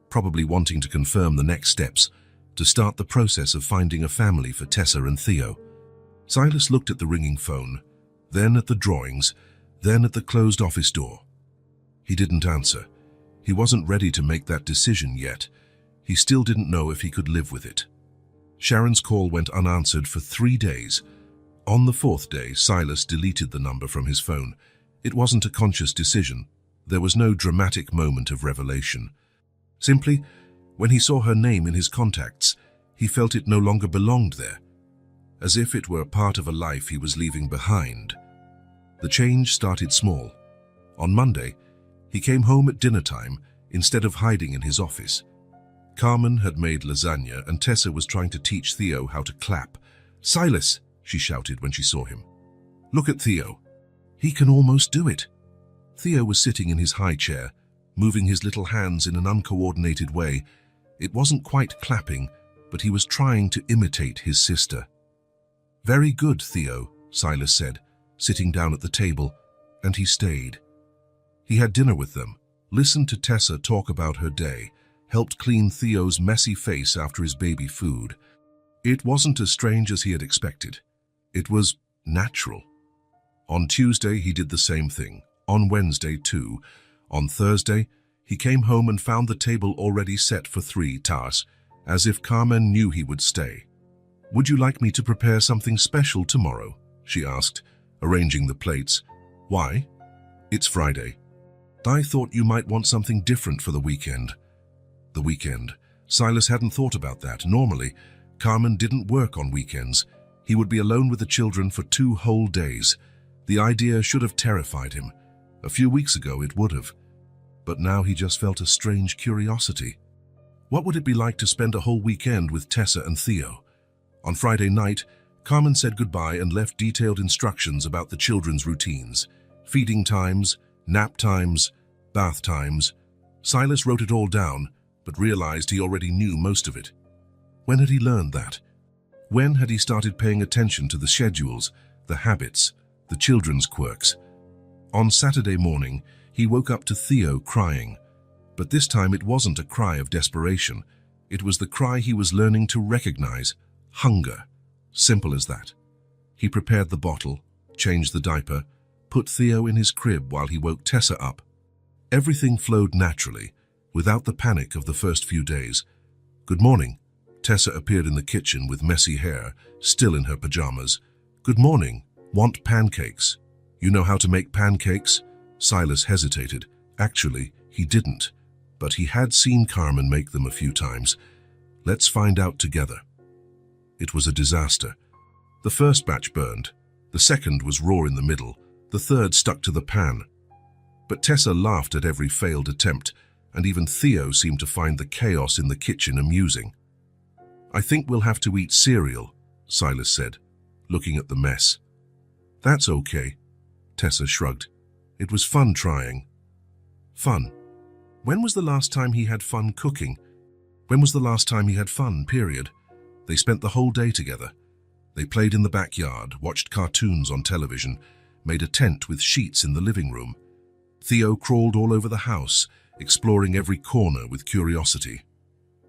probably wanting to confirm the next steps, to start the process of finding a family for Tessa and Theo. Silas looked at the ringing phone, then at the drawings, then at the closed office door. He didn't answer. He wasn't ready to make that decision yet. He still didn't know if he could live with it. Sharon's call went unanswered for 3 days. On the 4th day, Silas deleted the number from his phone. It wasn't a conscious decision. There was no dramatic moment of revelation. Simply, when he saw her name in his contacts, he felt it no longer belonged there, as if it were part of a life he was leaving behind. The change started small. On Monday, he came home at dinner time instead of hiding in his office. Carmen had made lasagna and Tessa was trying to teach Theo how to clap. "Silas," she shouted when she saw him. "Look at Theo. He can almost do it." Theo was sitting in his high chair, moving his little hands in an uncoordinated way. It wasn't quite clapping, but he was trying to imitate his sister. "Very good, Theo," Silas said, sitting down at the table, and he stayed. He had dinner with them, listened to Tessa talk about her day, helped clean Theo's messy face after his baby food. It wasn't as strange as he had expected. It was natural. On Tuesday, he did the same thing. On Wednesday, too. On Thursday, he came home and found the table already set for 3 tasks, as if Carmen knew he would stay. "Would you like me to prepare something special tomorrow?" she asked, arranging the plates. "Why?" "It's Friday. I thought you might want something different for the weekend." The weekend. Silas hadn't thought about that. Normally, Carmen didn't work on weekends. He would be alone with the children for 2 whole days. The idea should have terrified him. A few weeks ago it would have. but now he just felt a strange curiosity. What would it be like to spend a whole weekend with Tessa and Theo? On Friday night, Carmen said goodbye and left detailed instructions about the children's routines: feeding times, nap times, bath times. Silas wrote it all down, but realized he already knew most of it. When had he learned that? When had he started paying attention to the schedules, the habits, the children's quirks? On Saturday morning, he woke up to Theo crying. But this time it wasn't a cry of desperation. It was the cry he was learning to recognize: hunger. Simple as that. He prepared the bottle, changed the diaper, put Theo in his crib while he woke Tessa up. Everything flowed naturally, without the panic of the first few days. "Good morning." Tessa appeared in the kitchen with messy hair, still in her pajamas. "Good morning. Want pancakes?" "You know how to make pancakes?" Silas hesitated. Actually, he didn't, but he had seen Carmen make them a few times. "Let's find out together." It was a disaster. The first batch burned. The second was raw in the middle. The third stuck to the pan. But Tessa laughed at every failed attempt, and even Theo seemed to find the chaos in the kitchen amusing. "I think we'll have to eat cereal," Silas said, looking at the mess. "That's okay," Tessa shrugged. "It was fun trying." Fun. When was the last time he had fun cooking? When was the last time he had fun, period? They spent the whole day together. They played in the backyard, watched cartoons on television, made a tent with sheets in the living room. Theo crawled all over the house, exploring every corner with curiosity.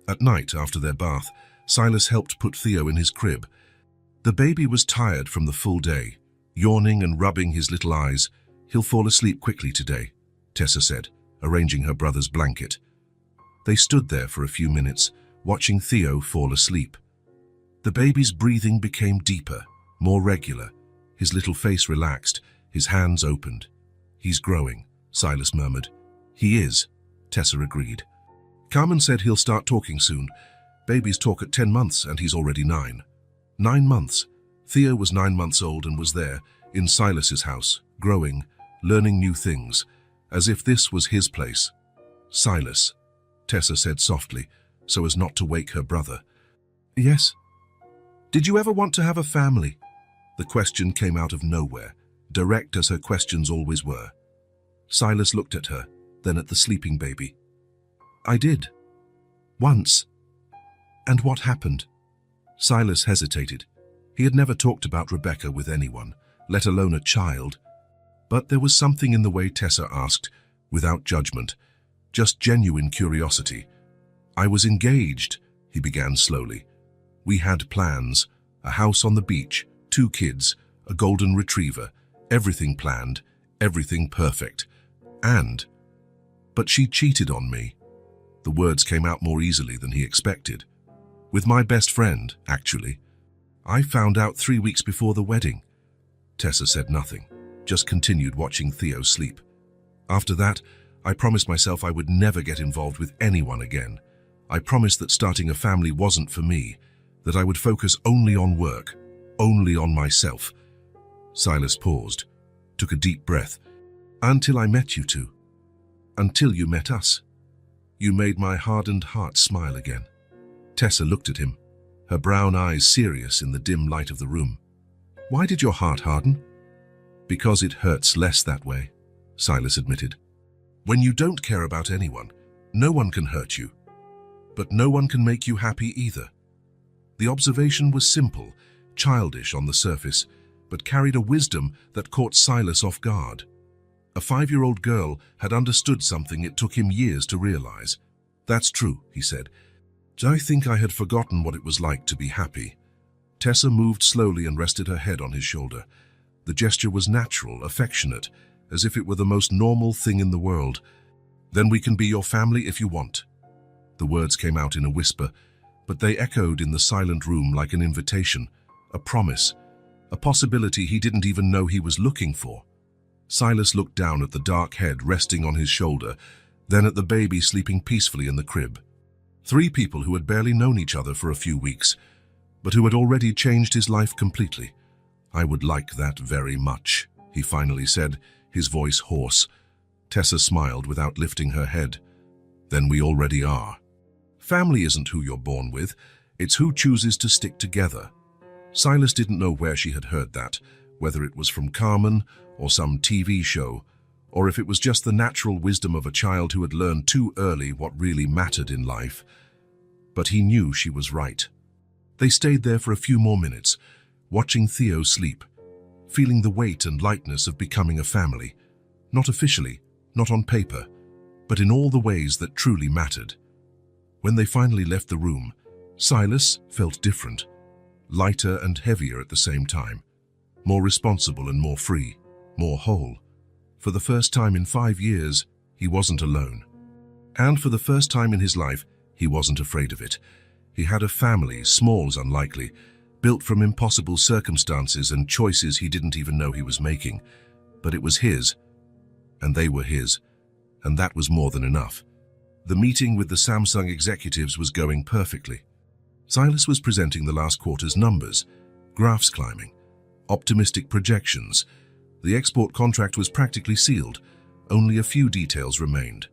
At night, after their bath, Silas helped put Theo in his crib. The baby was tired from the full day, yawning and rubbing his little eyes. "He'll fall asleep quickly today," Tessa said, arranging her brother's blanket. They stood there for a few minutes, watching Theo fall asleep. The baby's breathing became deeper, more regular. His little face relaxed, his hands opened. "He's growing," Silas murmured. "He is," Tessa agreed. Carmen said he'll start talking soon. Babies talk at 10 months and he's already 9. 9 months. Theo was 9 months old and was there, in Silas's house, growing, learning new things, as if this was his place. "Silas," Tessa said softly, so as not to wake her brother. "Yes?" "Did you ever want to have a family?" The question came out of nowhere, direct as her questions always were. Silas looked at her, then at the sleeping baby. "I did. Once." "And what happened?" Silas hesitated. He had never talked about Rebecca with anyone, let alone a child. But there was something in the way Tessa asked, without judgment, just genuine curiosity. "I was engaged," he began slowly. "We had plans, a house on the beach, 2 kids, a golden retriever, everything planned, everything perfect. But she cheated on me." The words came out more easily than he expected. "With my best friend, actually. I found out 3 weeks before the wedding." Tessa said nothing, just continued watching Theo sleep. "After that, I promised myself I would never get involved with anyone again. I promised that starting a family wasn't for me, that I would focus only on work, only on myself." Silas paused, took a deep breath. "Until I met you two. Until you met us. You made my hardened heart smile again." Tessa looked at him, her brown eyes serious in the dim light of the room. "Why did your heart harden?" "Because it hurts less that way," Silas admitted. "When you don't care about anyone, no one can hurt you. But no one can make you happy either." The observation was simple, childish on the surface, but carried a wisdom that caught Silas off guard. A 5-year-old girl had understood something it took him years to realize. "That's true," he said. "I think I had forgotten what it was like to be happy." Tessa moved slowly and rested her head on his shoulder. The gesture was natural, affectionate, as if it were the most normal thing in the world. "Then we can be your family if you want." The words came out in a whisper, but they echoed in the silent room like an invitation, a promise, a possibility he didn't even know he was looking for. Silas looked down at the dark head resting on his shoulder, then at the baby sleeping peacefully in the crib. 3 people who had barely known each other for a few weeks, but who had already changed his life completely. "I would like that very much," he finally said, his voice hoarse. Tessa smiled without lifting her head. Then we already are. Family isn't who you're born with, it's who chooses to stick together. Silas didn't know where she had heard that, whether it was from Carmen or some TV show, or if it was just the natural wisdom of a child who had learned too early what really mattered in life. But he knew she was right. They stayed there for a few more minutes, watching Theo sleep, feeling the weight and lightness of becoming a family, not officially, not on paper, but in all the ways that truly mattered. When they finally left the room, Silas felt different, lighter and heavier at the same time, more responsible and more free, more whole. For the first time in 5 years, he wasn't alone. And for the first time in his life, he wasn't afraid of it. He had a family, small as unlikely, built from impossible circumstances and choices he didn't even know he was making. But it was his, and they were his, and that was more than enough. The meeting with the Samsung executives was going perfectly. Silas was presenting the last quarter's numbers, graphs climbing, optimistic projections. The export contract was practically sealed. Only a few details remained.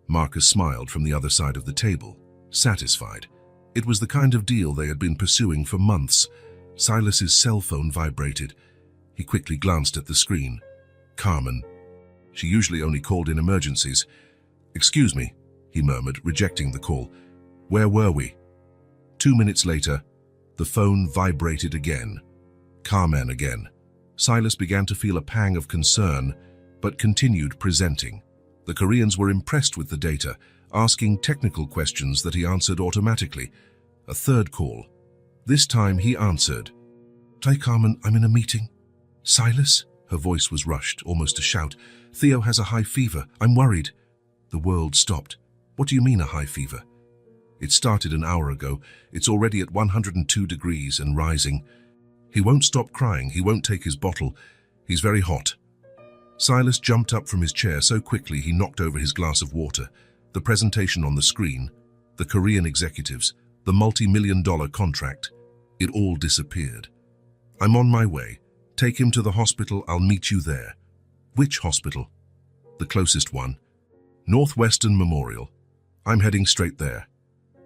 Marcus smiled from the other side of the table, satisfied. It was the kind of deal they had been pursuing for months. Silas's cell phone vibrated. He quickly glanced at the screen. Carmen. She usually only called in emergencies. "Excuse me," he murmured, rejecting the call. "Where were we?" 2 minutes later, the phone vibrated again. Carmen again. Silas began to feel a pang of concern, but continued presenting. The Koreans were impressed with the data, asking technical questions that he answered automatically. A third call. This time he answered. "Hi Carmen, I'm in a meeting." "Silas?" Her voice was rushed, almost a shout. "Theo has a high fever. I'm worried." The world stopped. "What do you mean a high fever?" "It started an hour ago. It's already at 102 degrees and rising. He won't stop crying. He won't take his bottle. He's very hot." Silas jumped up from his chair so quickly he knocked over his glass of water. The presentation on the screen, the Korean executives, the multi-million-dollar contract, it all disappeared. "I'm on my way. Take him to the hospital. I'll meet you there." "Which hospital?" "The closest one. Northwestern Memorial. I'm heading straight there."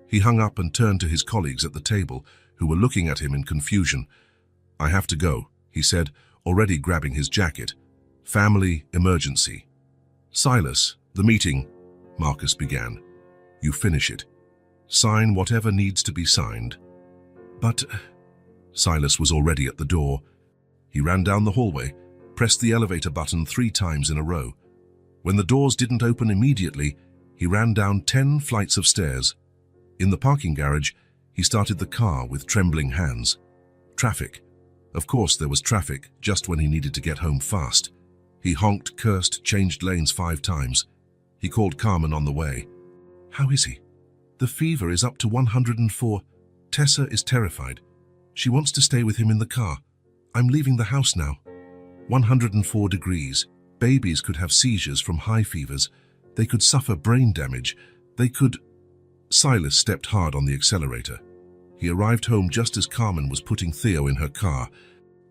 He hung up and turned to his colleagues at the table, who were looking at him in confusion. "I have to go," he said, already grabbing his jacket. "Family emergency." "Silas, the meeting," Marcus began. "You finish it. Sign whatever needs to be signed." "But—" Silas was already at the door. He ran down the hallway, pressed the elevator button 3 times in a row. When the doors didn't open immediately, he ran down 10 flights of stairs. In the parking garage, he started the car with trembling hands. Traffic. Of course there was traffic, just when he needed to get home fast. He honked, cursed, changed lanes 5 times. He called Carmen on the way. "How is he?" "The fever is up to 104. Tessa is terrified. She wants to stay with him in the car. I'm leaving the house now." 104 degrees. Babies could have seizures from high fevers. They could suffer brain damage. They could... Silas stepped hard on the accelerator. He arrived home just as Carmen was putting Theo in her car.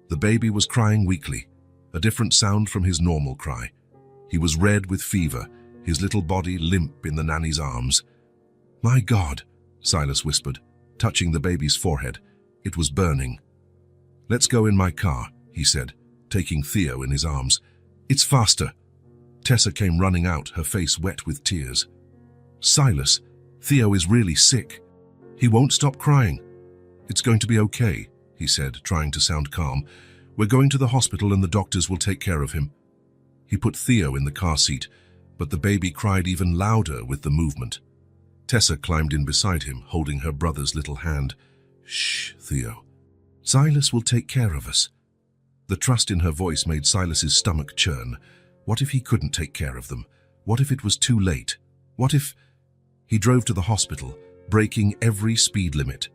The baby was crying weakly, a different sound from his normal cry. He was red with fever, his little body limp in the nanny's arms. "My God," Silas whispered, touching the baby's forehead. It was burning. "Let's go in my car," he said, taking Theo in his arms. "It's faster." Tessa came running out, her face wet with tears. "Silas, Theo is really sick. He won't stop crying." "It's going to be okay," he said, trying to sound calm. "We're going to the hospital and the doctors will take care of him." He put Theo in the car seat, but the baby cried even louder with the movement. Tessa climbed in beside him, holding her brother's little hand. "Shh, Theo. Silas will take care of us." The trust in her voice made Silas's stomach churn. What if he couldn't take care of them? What if it was too late? What if... He drove to the hospital, breaking every speed limit.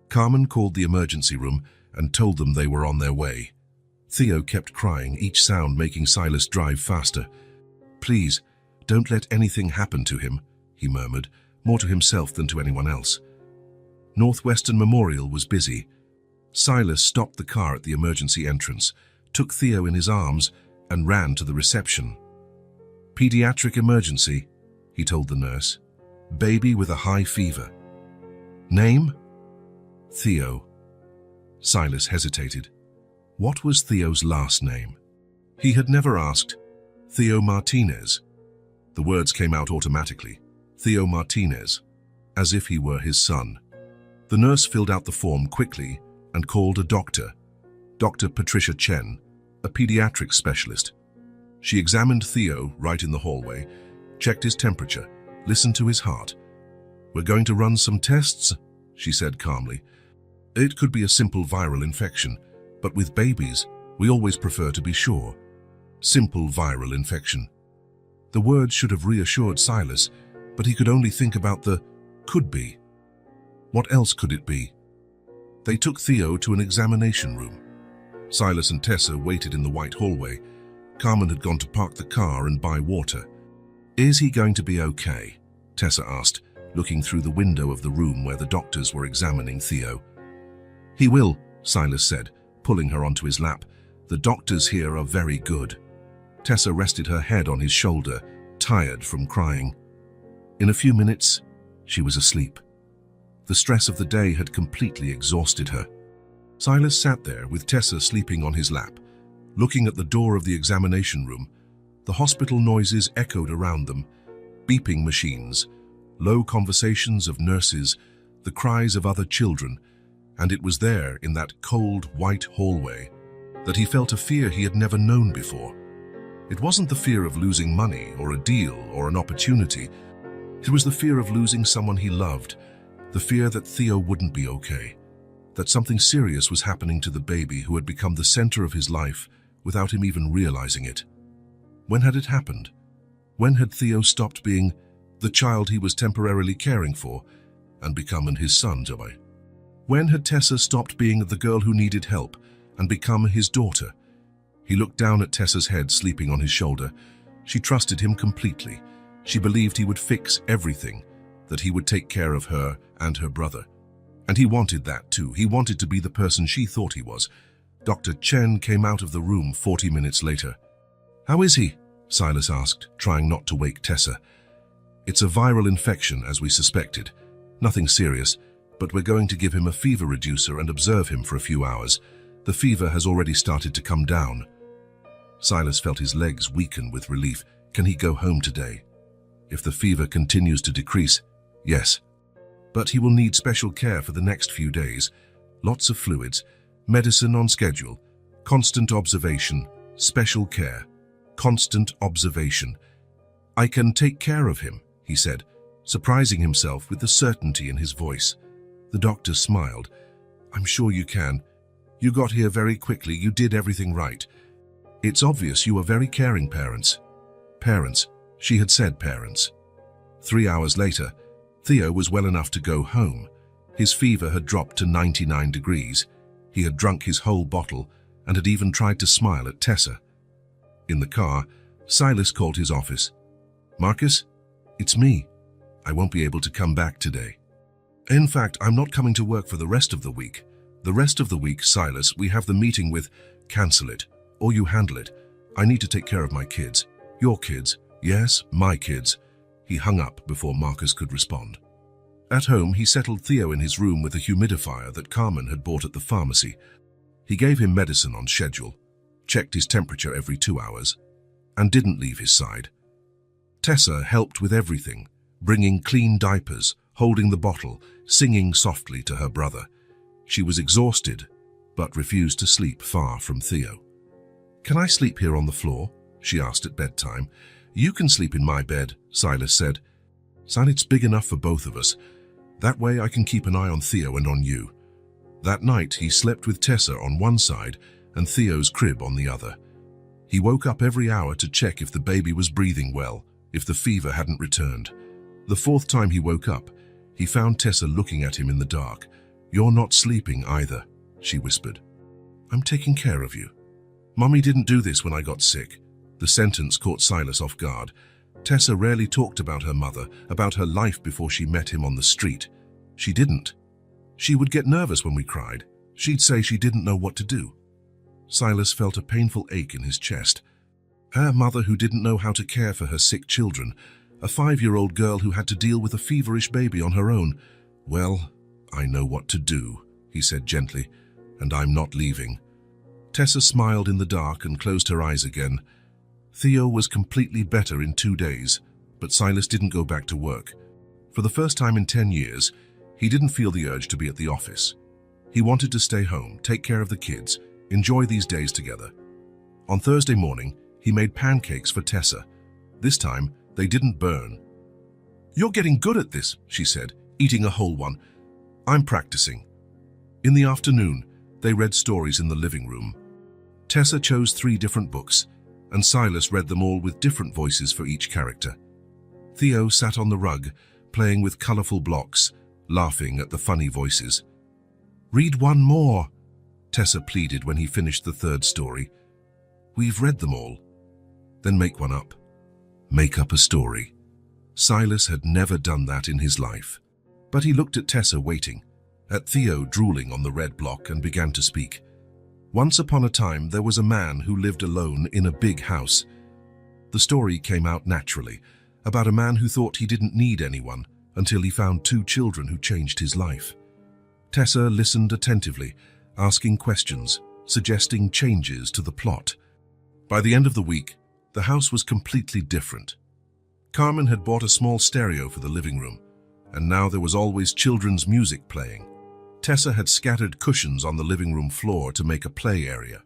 Carmen called the emergency room and told them they were on their way. Theo kept crying, each sound making Silas drive faster. "Please, don't let anything happen to him," he murmured, more to himself than to anyone else. Northwestern Memorial was busy. Silas stopped the car at the emergency entrance, took Theo in his arms, and ran to the reception. Pediatric emergency, he told the nurse. Baby with a high fever. Name? Theo. Silas hesitated. What was Theo's last name? He had never asked. Theo Martinez. The words came out automatically. Theo Martinez, as if he were his son. The nurse filled out the form quickly and called a doctor, Dr. Patricia Chen, a pediatric specialist. She examined Theo right in the hallway, checked his temperature, listened to his heart. We're going to run some tests, she said calmly. It could be a simple viral infection, but with babies, we always prefer to be sure. Simple viral infection. The words should have reassured Silas, but he could only think about the could be. What else could it be? They took Theo to an examination room. Silas and Tessa waited in the white hallway. Carmen had gone to park the car and buy water. Is he going to be okay? Tessa asked, looking through the window of the room where the doctors were examining Theo. He will, Silas said, pulling her onto his lap. The doctors here are very good. Tessa rested her head on his shoulder, tired from crying. In a few minutes, she was asleep. The stress of the day had completely exhausted her. Silas sat there with Tessa sleeping on his lap, looking at the door of the examination room. The hospital noises echoed around them, beeping machines, low conversations of nurses, the cries of other children, and it was there in that cold, white hallway that he felt a fear he had never known before. It wasn't the fear of losing money or a deal or an opportunity. It was the fear of losing someone he loved, the fear that Theo wouldn't be okay, that something serious was happening to the baby who had become the center of his life without him even realizing it. When had it happened? When had Theo stopped being the child he was temporarily caring for and become his son, Joy? When had Tessa stopped being the girl who needed help and become his daughter? He looked down at Tessa's head sleeping on his shoulder. She trusted him completely. She believed he would fix everything, that he would take care of her and her brother. And he wanted that too. He wanted to be the person she thought he was. Dr. Chen came out of the room 40 minutes later. How is he? Silas asked, trying not to wake Tessa. It's a viral infection, as we suspected. Nothing serious, but we're going to give him a fever reducer and observe him for a few hours. The fever has already started to come down. Silas felt his legs weaken with relief. Can he go home today? If the fever continues to decrease, yes. But he will need special care for the next few days. Lots of fluids, medicine on schedule, constant observation, special care, constant observation. I can take care of him, he said, surprising himself with the certainty in his voice. The doctor smiled. I'm sure you can. You got here very quickly. You did everything right. It's obvious you are very caring parents. Parents, she had said parents. 3 hours later, Theo was well enough to go home. His fever had dropped to 99 degrees. He had drunk his whole bottle and had even tried to smile at Tessa. In the car, Silas called his office. Marcus, it's me. I won't be able to come back today. In fact, I'm not coming to work for the rest of the week. The rest of the week, Silas, we have the meeting with cancel it, or you handle it. I need to take care of my kids. Your kids. Yes, my kids. He hung up before Marcus could respond. At home, he settled Theo in his room with a humidifier that Carmen had bought at the pharmacy. He gave him medicine on schedule, checked his temperature every 2 hours, and didn't leave his side. Tessa helped with everything, bringing clean diapers, holding the bottle, singing softly to her brother. She was exhausted, but refused to sleep far from Theo. Can I sleep here on the floor? She asked at bedtime. You can sleep in my bed, Silas said. Son, it's big enough for both of us. That way I can keep an eye on Theo and on you. That night he slept with Tessa on one side and Theo's crib on the other. He woke up every hour to check if the baby was breathing well, if the fever hadn't returned. The 4th time he woke up, he found Tessa looking at him in the dark. You're not sleeping either, she whispered. I'm taking care of you. Mommy didn't do this when I got sick. The sentence caught Silas off guard. Tessa rarely talked about her mother, about her life before she met him on the street. She didn't. She would get nervous when we cried. She'd say she didn't know what to do. Silas felt a painful ache in his chest. Her mother who didn't know how to care for her sick children, a 5-year-old girl who had to deal with a feverish baby on her own. "Well, I know what to do," he said gently, "and I'm not leaving." Tessa smiled in the dark and closed her eyes again. Theo was completely better in 2 days, but Silas didn't go back to work. For the first time in 10 years, he didn't feel the urge to be at the office. He wanted to stay home, take care of the kids, enjoy these days together. On Thursday morning, he made pancakes for Tessa. This time, they didn't burn. "You're getting good at this," she said, eating a whole one. "I'm practicing." In the afternoon, they read stories in the living room. Tessa chose 3 different books, and Silas read them all with different voices for each character. Theo sat on the rug, playing with colorful blocks, laughing at the funny voices. "Read one more," Tessa pleaded when he finished the 3rd story. "We've read them all." "Then make one up. Make up a story." Silas had never done that in his life. But he looked at Tessa waiting, at Theo drooling on the red block, and began to speak. Once upon a time, there was a man who lived alone in a big house. The story came out naturally, about a man who thought he didn't need anyone until he found 2 children who changed his life. Tessa listened attentively, asking questions, suggesting changes to the plot. By the end of the week, the house was completely different. Carmen had bought a small stereo for the living room, and now there was always children's music playing. Tessa had scattered cushions on the living room floor to make a play area.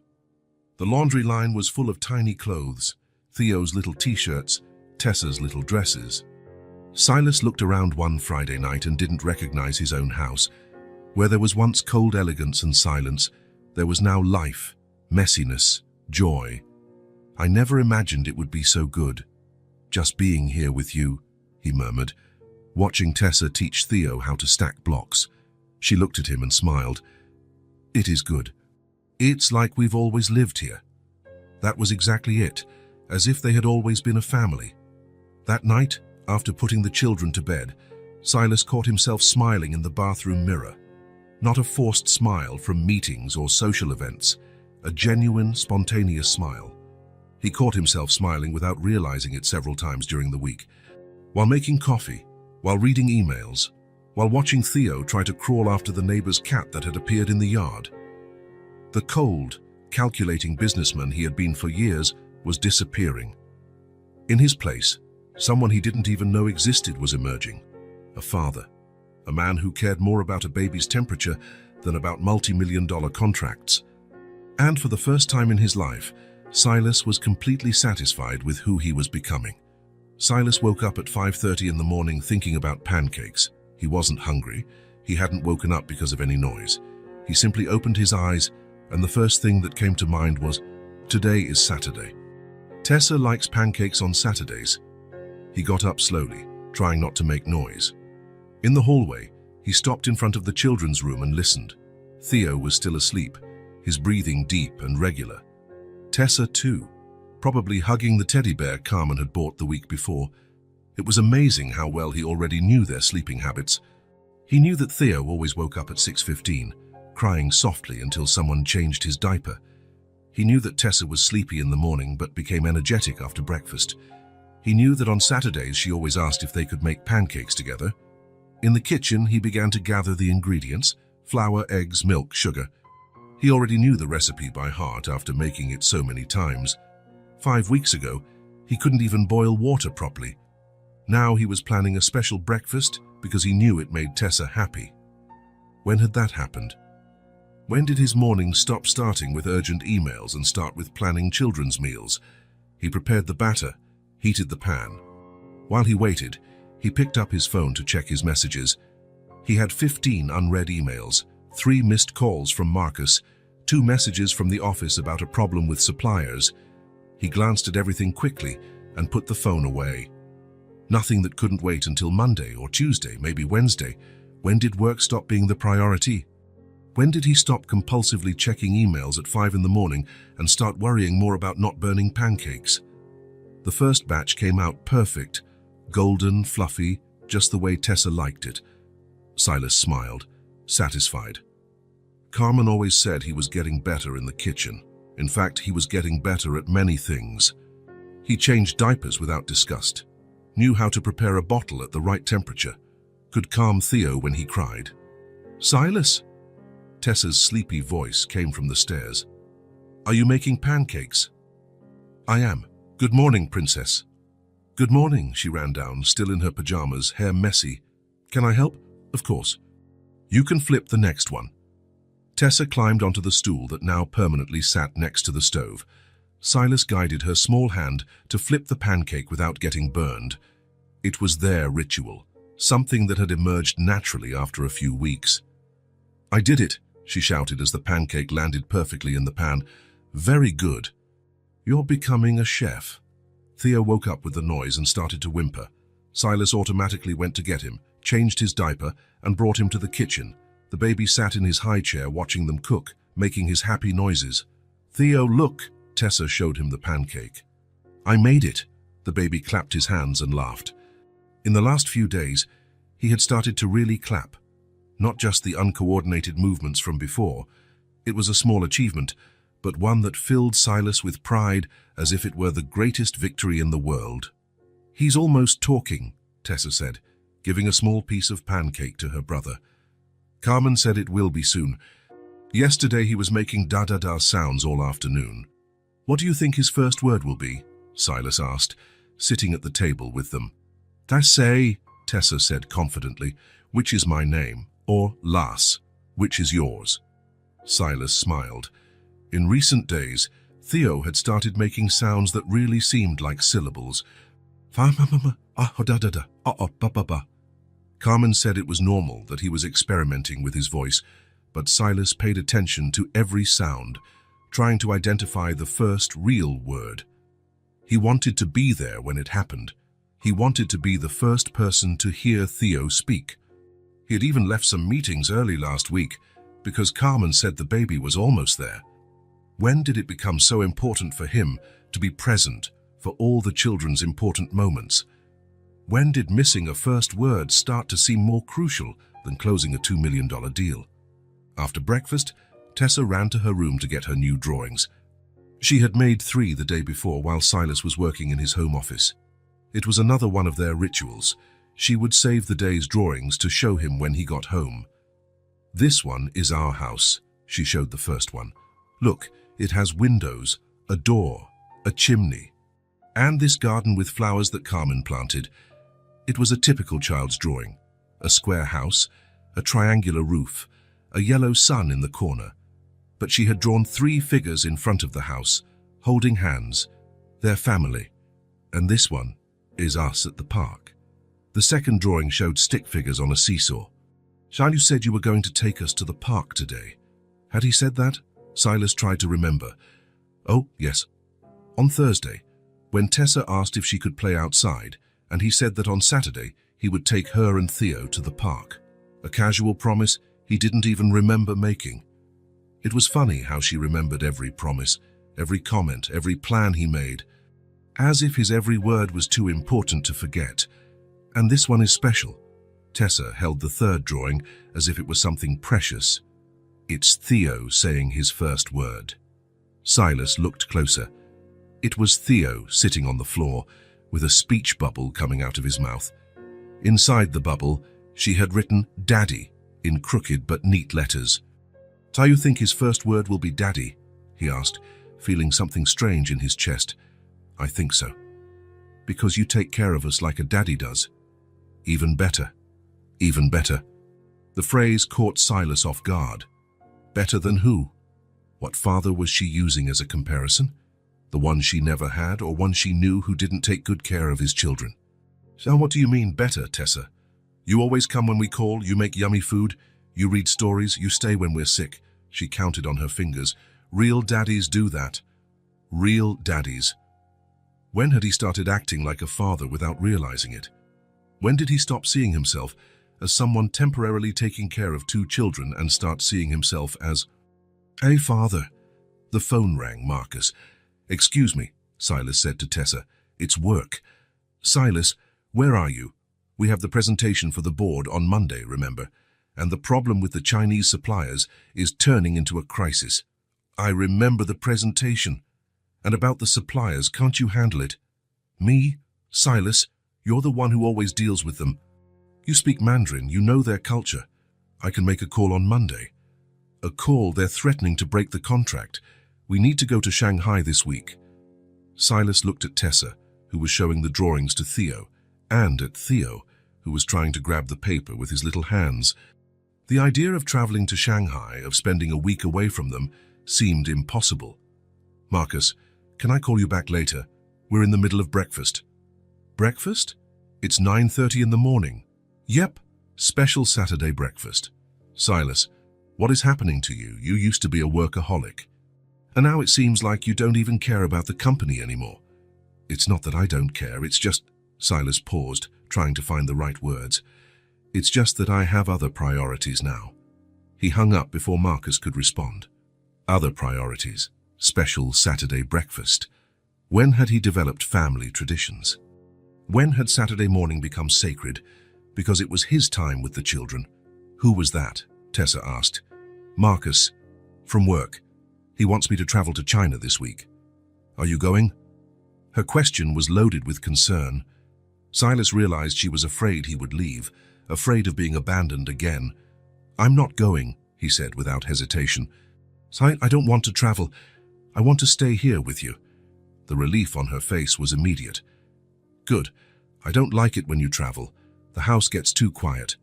The laundry line was full of tiny clothes, Theo's little t-shirts, Tessa's little dresses. Silas looked around one Friday night and didn't recognize his own house. Where there was once cold elegance and silence, there was now life, messiness, joy. "I never imagined it would be so good. Just being here with you," he murmured, watching Tessa teach Theo how to stack blocks. She looked at him and smiled. "It is good. It's like we've always lived here." That was exactly it, as if they had always been a family. That night, after putting the children to bed, Silas caught himself smiling in the bathroom mirror. Not a forced smile from meetings or social events, a genuine, spontaneous smile. He caught himself smiling without realizing it several times during the week, while making coffee, while reading emails, while watching Theo try to crawl after the neighbor's cat that had appeared in the yard. The cold, calculating businessman he had been for years was disappearing. In his place, someone he didn't even know existed was emerging. A father. A man who cared more about a baby's temperature than about multi-million-dollar contracts. And for the first time in his life, Silas was completely satisfied with who he was becoming. Silas woke up at 5:30 in the morning thinking about pancakes. He wasn't hungry. He hadn't woken up because of any noise. He simply opened his eyes, and the first thing that came to mind was, today is Saturday. Tessa likes pancakes on Saturdays. He got up slowly, trying not to make noise. In the hallway, he stopped in front of the children's room and listened. Theo was still asleep, his breathing deep and regular. Tessa too, probably hugging the teddy bear Carmen had bought the week before. It was amazing how well he already knew their sleeping habits. He knew that Theo always woke up at 6:15, crying softly until someone changed his diaper. He knew that Tessa was sleepy in the morning but became energetic after breakfast. He knew that on Saturdays she always asked if they could make pancakes together. In the kitchen, he began to gather the ingredients: flour, eggs, milk, sugar. He already knew the recipe by heart after making it so many times. 5 weeks ago, he couldn't even boil water properly. Now he was planning a special breakfast because he knew it made Tessa happy. When had that happened? When did his mornings stop starting with urgent emails and start with planning children's meals? He prepared the batter, heated the pan. While he waited, he picked up his phone to check his messages. He had 15 unread emails, 3 missed calls from Marcus, 2 messages from the office about a problem with suppliers. He glanced at everything quickly and put the phone away. Nothing that couldn't wait until Monday or Tuesday, maybe Wednesday. When did work stop being the priority? When did he stop compulsively checking emails at 5 in the morning and start worrying more about not burning pancakes? The first batch came out perfect, golden, fluffy, just the way Tessa liked it. Silas smiled, satisfied. Carmen always said he was getting better in the kitchen. In fact, he was getting better at many things. He changed diapers without disgust, knew how to prepare a bottle at the right temperature, could calm Theo when he cried. "Silas?" Tessa's sleepy voice came from the stairs. "Are you making pancakes?" "I am. Good morning, princess." "Good morning," she ran down, still in her pajamas, hair messy. "Can I help?" "Of course." "You can flip the next one." Tessa climbed onto the stool that now permanently sat next to the stove. Silas guided her small hand to flip the pancake without getting burned. It was their ritual, something that had emerged naturally after a few weeks. "I did it," she shouted as the pancake landed perfectly in the pan. "Very good. You're becoming a chef." Theo woke up with the noise and started to whimper. Silas automatically went to get him, changed his diaper, and brought him to the kitchen. The baby sat in his high chair watching them cook, making his happy noises. "Theo, look!" Tessa showed him the pancake. "I made it." The baby clapped his hands and laughed. In the last few days, he had started to really clap. Not just the uncoordinated movements from before. It was a small achievement, but one that filled Silas with pride as if it were the greatest victory in the world. "He's almost talking," Tessa said, giving a small piece of pancake to her brother. "Carmen said it will be soon. Yesterday he was making da-da-da sounds all afternoon." "What do you think his first word will be?" Silas asked, sitting at the table with them. "Say," Tessa said confidently, "which is my name," or "Las, which is yours." Silas smiled. In recent days, Theo had started making sounds that really seemed like syllables. "Fa-ma-ma-ma, ah-ho-da-da-da, ah-oh-ba-ba-ba." Carmen said it was normal that he was experimenting with his voice, but Silas paid attention to every sound, trying to identify the first real word. He wanted to be there when it happened. He wanted to be the first person to hear Theo speak. He had even left some meetings early last week because Carmen said the baby was almost there. When did it become so important for him to be present for all the children's important moments? When did missing a first word start to seem more crucial than closing a $2 million deal? After breakfast, Tessa ran to her room to get her new drawings. She had made 3 the day before while Silas was working in his home office. It was another one of their rituals. She would save the day's drawings to show him when he got home. "This one is our house," she showed the first one. "Look, it has windows, a door, a chimney, and this garden with flowers that Carmen planted." It was a typical child's drawing. A square house, a triangular roof, a yellow sun in the corner. But she had drawn 3 figures in front of the house, holding hands, their family. And this one is us at the park. The second drawing showed stick figures on a seesaw. "You said you were going to take us to the park today." Had he said that? Silas tried to remember. "Oh, yes. On Thursday, when Tessa asked if she could play outside, and he said that on Saturday he would take her and Theo to the park. A casual promise he didn't even remember making. It was funny how she remembered every promise, every comment, every plan he made, as if his every word was too important to forget. And this one is special. Tessa held the third drawing as if it was something precious. It's Theo saying his first word. Silas looked closer. It was Theo sitting on the floor, with a speech bubble coming out of his mouth. Inside the bubble, she had written "Daddy" in crooked but neat letters. "Do you think his first word will be Daddy?" he asked, feeling something strange in his chest. "I think so. Because you take care of us like a daddy does." "Even better. Even better." The phrase caught Silas off guard. Better than who? What father was she using as a comparison? The one she never had, or one she knew who didn't take good care of his children? "So what do you mean, better, Tessa? You always come when we call, you make yummy food, you read stories, you stay when we're sick." She counted on her fingers. "Real daddies do that. Real daddies." When had he started acting like a father without realizing it? When did he stop seeing himself as someone temporarily taking care of 2 children and start seeing himself as a father? The phone rang, Marcus. "Excuse me," Silas said to Tessa. "It's work." "Silas, where are you? We have the presentation for the board on Monday, remember? And the problem with the Chinese suppliers is turning into a crisis." "I remember the presentation. And about the suppliers, can't you handle it?" Me? Silas, you're the one who always deals with them. You speak Mandarin, you know their culture. I can make a call on Monday. A call? They're threatening to break the contract. We need to go to Shanghai this week. Silas looked at Tessa, who was showing the drawings to Theo, and at Theo, who was trying to grab the paper with his little hands. The idea of traveling to Shanghai, of spending a week away from them, seemed impossible. Marcus, can I call you back later? We're in the middle of breakfast. Breakfast? It's 9:30 in the morning. Yep, special Saturday breakfast. Silas, what is happening to you? You used to be a workaholic. And now it seems like you don't even care about the company anymore. It's not that I don't care, it's just... Silas paused, trying to find the right words. It's just that I have other priorities now. He hung up before Marcus could respond. Other priorities. Special Saturday breakfast. When had he developed family traditions? When had Saturday morning become sacred? Because it was his time with the children. Who was that? Tessa asked. Marcus. From work. He wants me to travel to China this week. Are you going? Her question was loaded with concern. Silas realized she was afraid he would leave, afraid of being abandoned again. I'm not going, he said without hesitation. I don't want to travel. I want to stay here with you. The relief on her face was immediate. Good. I don't like it when you travel. The house gets too quiet.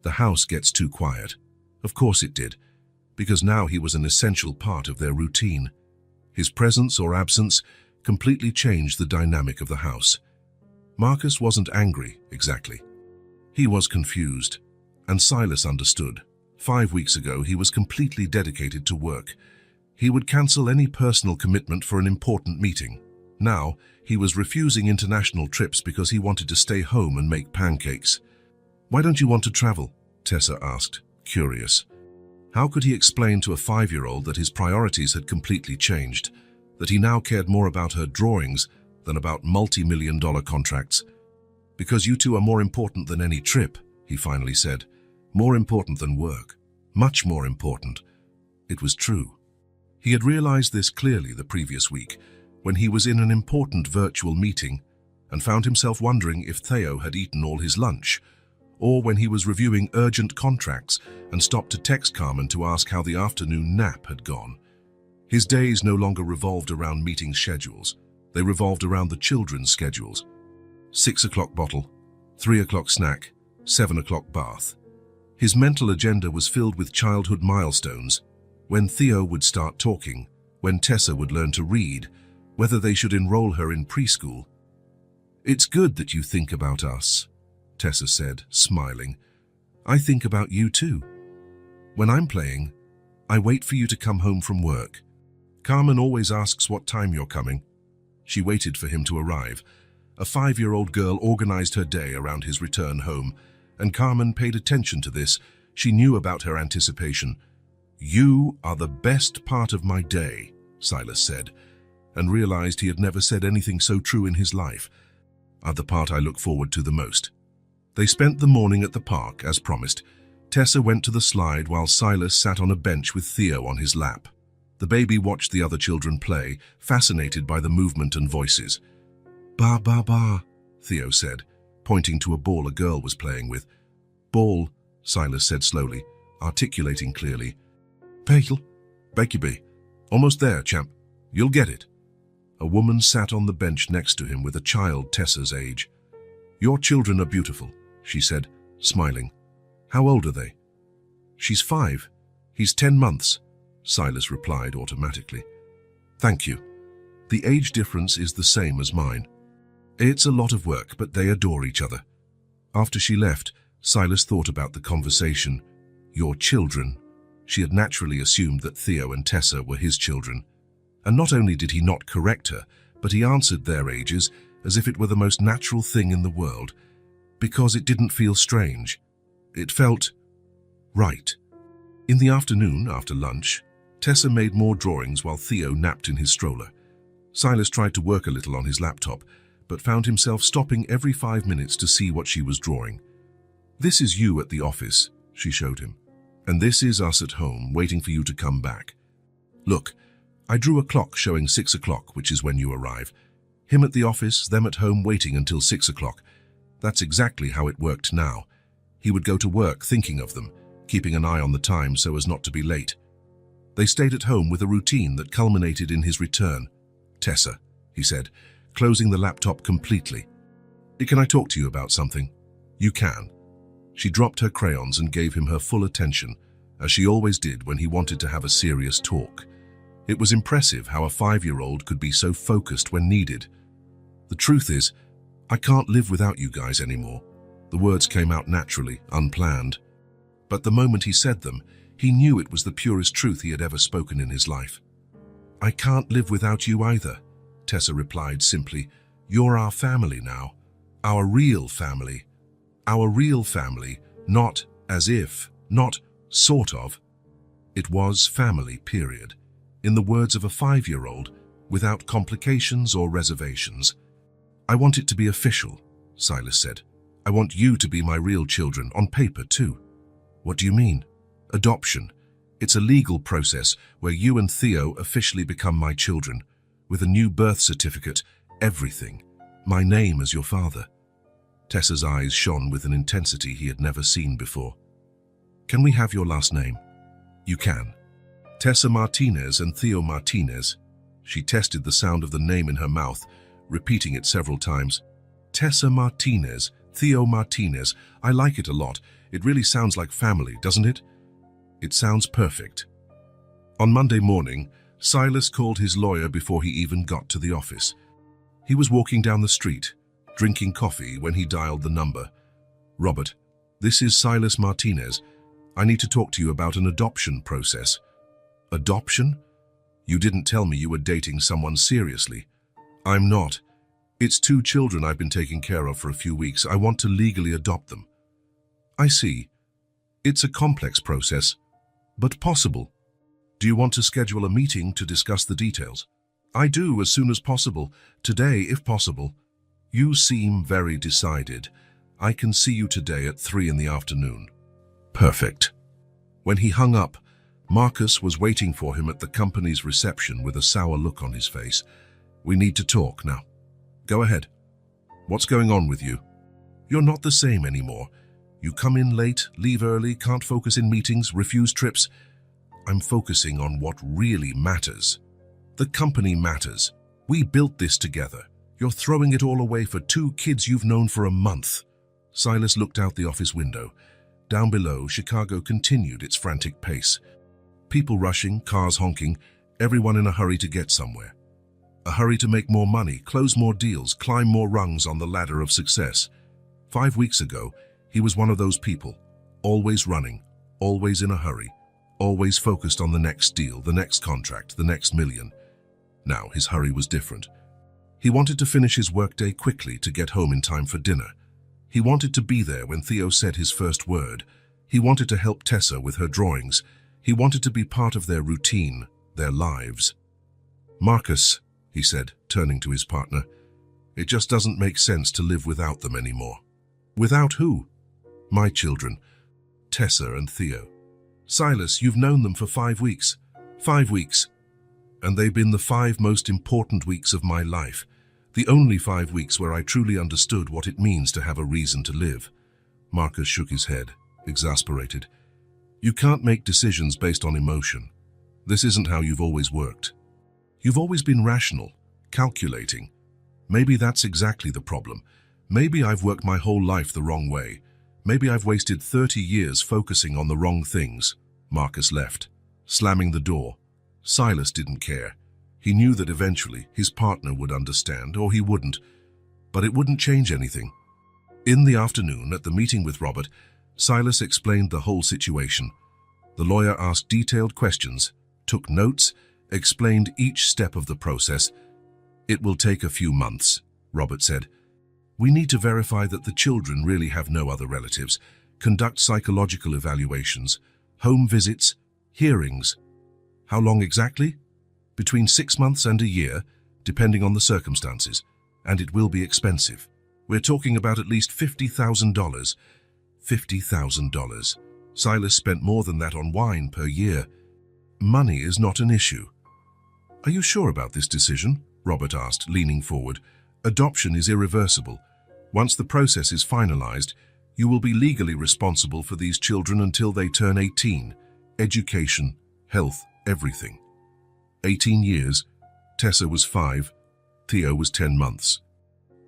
The house gets too quiet. Of course it did, because now he was an essential part of their routine. His presence or absence completely changed the dynamic of the house. Marcus wasn't angry, exactly. He was confused, and Silas understood. 5 weeks ago, he was completely dedicated to work. He would cancel any personal commitment for an important meeting. Now, he was refusing international trips because he wanted to stay home and make pancakes. Why don't you want to travel? Tessa asked, curious. How could he explain to a 5-year-old that his priorities had completely changed, that he now cared more about her drawings than about multi-million-dollar contracts? Because you two are more important than any trip, he finally said. More important than work. Much more important. It was true. He had realized this clearly the previous week, when he was in an important virtual meeting and found himself wondering if Theo had eaten all his lunch, or when he was reviewing urgent contracts and stopped to text Carmen to ask how the afternoon nap had gone. His days no longer revolved around meeting schedules. They revolved around the children's schedules. 6 o'clock bottle, 3 o'clock snack, 7 o'clock bath. His mental agenda was filled with childhood milestones, when Theo would start talking, when Tessa would learn to read, whether they should enroll her in preschool. It's good that you think about us, Tessa said, smiling. I think about you too. When I'm playing, I wait for you to come home from work. Carmen always asks what time you're coming. She waited for him to arrive. A 5-year-old girl organized her day around his return home, and Carmen paid attention to this. She knew about her anticipation. You are the best part of my day, Silas said, and realized he had never said anything so true in his life. Are the part I look forward to the most. They spent the morning at the park, as promised. Tessa went to the slide while Silas sat on a bench with Theo on his lap. The baby watched the other children play, fascinated by the movement and voices. Ba ba ba, Theo said, pointing to a ball a girl was playing with. Ball, Silas said slowly, articulating clearly. Bagel, Bakey, almost there, champ. You'll get it. A woman sat on the bench next to him with a child Tessa's age. Your children are beautiful, she said, smiling. How old are they? She's 5. He's 10 months, Silas replied automatically. Thank you. The age difference is the same as mine. It's a lot of work, but they adore each other. After she left, Silas thought about the conversation. Your children. She had naturally assumed that Theo and Tessa were his children. And not only did he not correct her, but he answered their ages as if it were the most natural thing in the world, because it didn't feel strange. It felt right. In the afternoon, after lunch, Tessa made more drawings while Theo napped in his stroller. Silas tried to work a little on his laptop, but found himself stopping every 5 minutes to see what she was drawing. This is you at the office, she showed him. And this is us at home, waiting for you to come back. Look, I drew a clock showing 6 o'clock, which is when you arrive. Him at the office, them at home waiting until 6 o'clock. That's exactly how it worked now. He would go to work thinking of them, keeping an eye on the time so as not to be late. They stayed at home with a routine that culminated in his return. "Tessa," he said, closing the laptop completely. "Can I talk to you about something?" "You can." She dropped her crayons and gave him her full attention, as she always did when he wanted to have a serious talk. It was impressive how a 5-year-old could be so focused when needed. "The truth is, I can't live without you guys anymore." The words came out naturally, unplanned. But the moment he said them, he knew it was the purest truth he had ever spoken in his life. "I can't live without you either," Tessa replied simply. "You're our family now. Our real family. Our real family, not as if, not sort of." It was family, period. In the words of a 5-year-old, without complications or reservations. "I want it to be official," Silas said. "I want you to be my real children, on paper too." "What do you mean?" "Adoption. It's a legal process where you and Theo officially become my children, with a new birth certificate, everything. My name as your father." Tessa's eyes shone with an intensity he had never seen before. "Can we have your last name?" "You can." "Tessa Martinez and Theo Martinez." She tested the sound of the name in her mouth, repeating it several times. "Tessa Martinez, Theo Martinez. I like it a lot. It really sounds like family, doesn't it?" "It sounds perfect." On Monday morning, Silas called his lawyer before he even got to the office. He was walking down the street, drinking coffee, when he dialed the number. "Robert, this is Silas Martinez. I need to talk to you about an adoption process." "Adoption? You didn't tell me you were dating someone seriously." "I'm not. It's 2 children I've been taking care of for a few weeks. I want to legally adopt them." "I see. It's a complex process, but possible. Do you want to schedule a meeting to discuss the details?" "I do, as soon as possible. Today, if possible." "You seem very decided. I can see you today at 3 in the afternoon." "Perfect." When he hung up, Marcus was waiting for him at the company's reception with a sour look on his face. "We need to talk now." "Go ahead. What's going on with you?" "You're not the same anymore. You come in late, leave early, can't focus in meetings, refuse trips." "I'm focusing on what really matters. The company matters. We built this together. You're throwing it all away for 2 kids you've known for a month." Silas looked out the office window. Down below, Chicago continued its frantic pace. People rushing, cars honking, everyone in a hurry to get somewhere. A hurry to make more money, close more deals, climb more rungs on the ladder of success. 5 weeks ago, he was one of those people, always running, always in a hurry, always focused on the next deal, the next contract, the next million. Now his hurry was different. He wanted to finish his workday quickly to get home in time for dinner. He wanted to be there when Theo said his first word. He wanted to help Tessa with her drawings. He wanted to be part of their routine, their lives. "Marcus," he said, turning to his partner, "it just doesn't make sense to live without them anymore." "Without who?" "My children, Tessa and Theo." "Silas, you've known them for 5 weeks." 5 weeks. And they've been the 5 most important weeks of my life. The only 5 weeks where I truly understood what it means to have a reason to live. Marcus shook his head, exasperated. "You can't make decisions based on emotion. This isn't how you've always worked. You've always been rational, calculating. Maybe that's exactly the problem. Maybe I've worked my whole life the wrong way. Maybe I've wasted 30 years focusing on the wrong things." Marcus left, slamming the door. Silas didn't care. He knew that eventually his partner would understand, or he wouldn't. But it wouldn't change anything. In the afternoon, at the meeting with Robert, Silas explained the whole situation. The lawyer asked detailed questions, took notes, explained each step of the process. "It will take a few months," Robert said. "We need to verify that the children really have no other relatives, conduct psychological evaluations, home visits, hearings." "How long exactly?" "Between 6 months and a year, depending on the circumstances. And it will be expensive. We're talking about at least $50,000. $50,000. Silas spent more than that on wine per year. Money is not an issue." "Are you sure about this decision?" Robert asked, leaning forward. Adoption is irreversible. Once the process is finalized, you will be legally responsible for these children until they turn 18. Education, health, everything. 18 years. Tessa was 5. Theo was 10 months.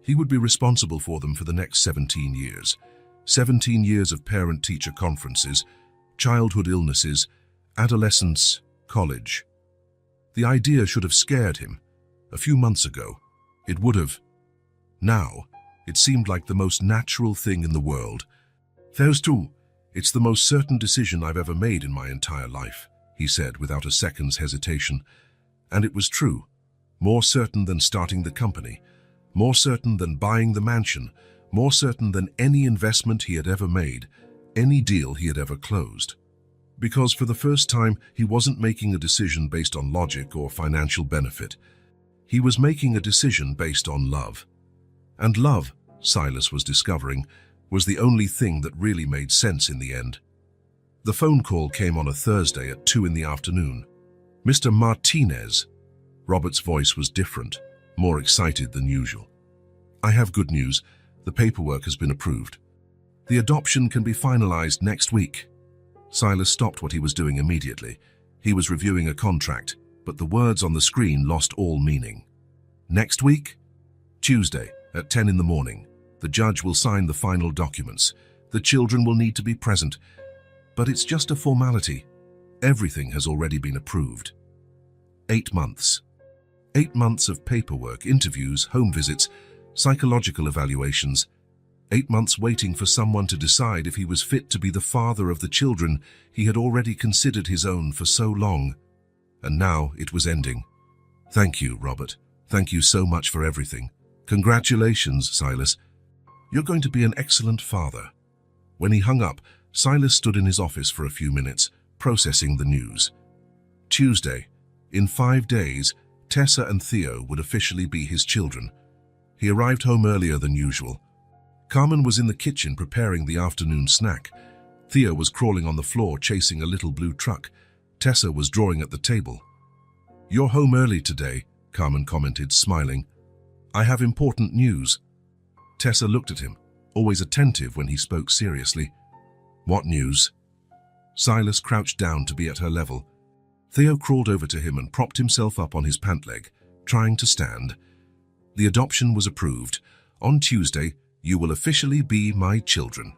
He would be responsible for them for the next 17 years. 17 years of parent-teacher conferences, childhood illnesses, adolescence, college. The idea should have scared him. A few months ago, it would have. Now, it seemed like the most natural thing in the world. "There's two. It's the most certain decision I've ever made in my entire life," he said without a second's hesitation. And it was true. More certain than starting the company. More certain than buying the mansion. More certain than any investment he had ever made, any deal he had ever closed. Because for the first time, he wasn't making a decision based on logic or financial benefit. He was making a decision based on love. And love, Silas was discovering, was the only thing that really made sense in the end. The phone call came on a Thursday at 2 in the afternoon. "Mr. Martinez." Robert's voice was different, more excited than usual. "I have good news. The paperwork has been approved. The adoption can be finalized next week." Silas stopped what he was doing immediately. He was reviewing a contract, but the words on the screen lost all meaning. "Next week?" "Tuesday, at 10 in the morning. The judge will sign the final documents. The children will need to be present. But it's just a formality. Everything has already been approved." 8 months. 8 months of paperwork, interviews, home visits, psychological evaluations. 8 months waiting for someone to decide if he was fit to be the father of the children he had already considered his own for so long. And now it was ending. "Thank you, Robert. Thank you so much for everything. Congratulations, Silas. You're going to be an excellent father." When he hung up, Silas stood in his office for a few minutes, processing the news. Tuesday. In 5 days, Tessa and Theo would officially be his children. He arrived home earlier than usual. Carmen was in the kitchen preparing the afternoon snack. Theo was crawling on the floor chasing a little blue truck. Tessa was drawing at the table. "You're home early today," Carmen commented, smiling. "I have important news." Tessa looked at him, always attentive when he spoke seriously. "What news?" Silas crouched down to be at her level. Theo crawled over to him and propped himself up on his pant leg, trying to stand. "The adoption was approved. On Tuesday, you will officially be my children."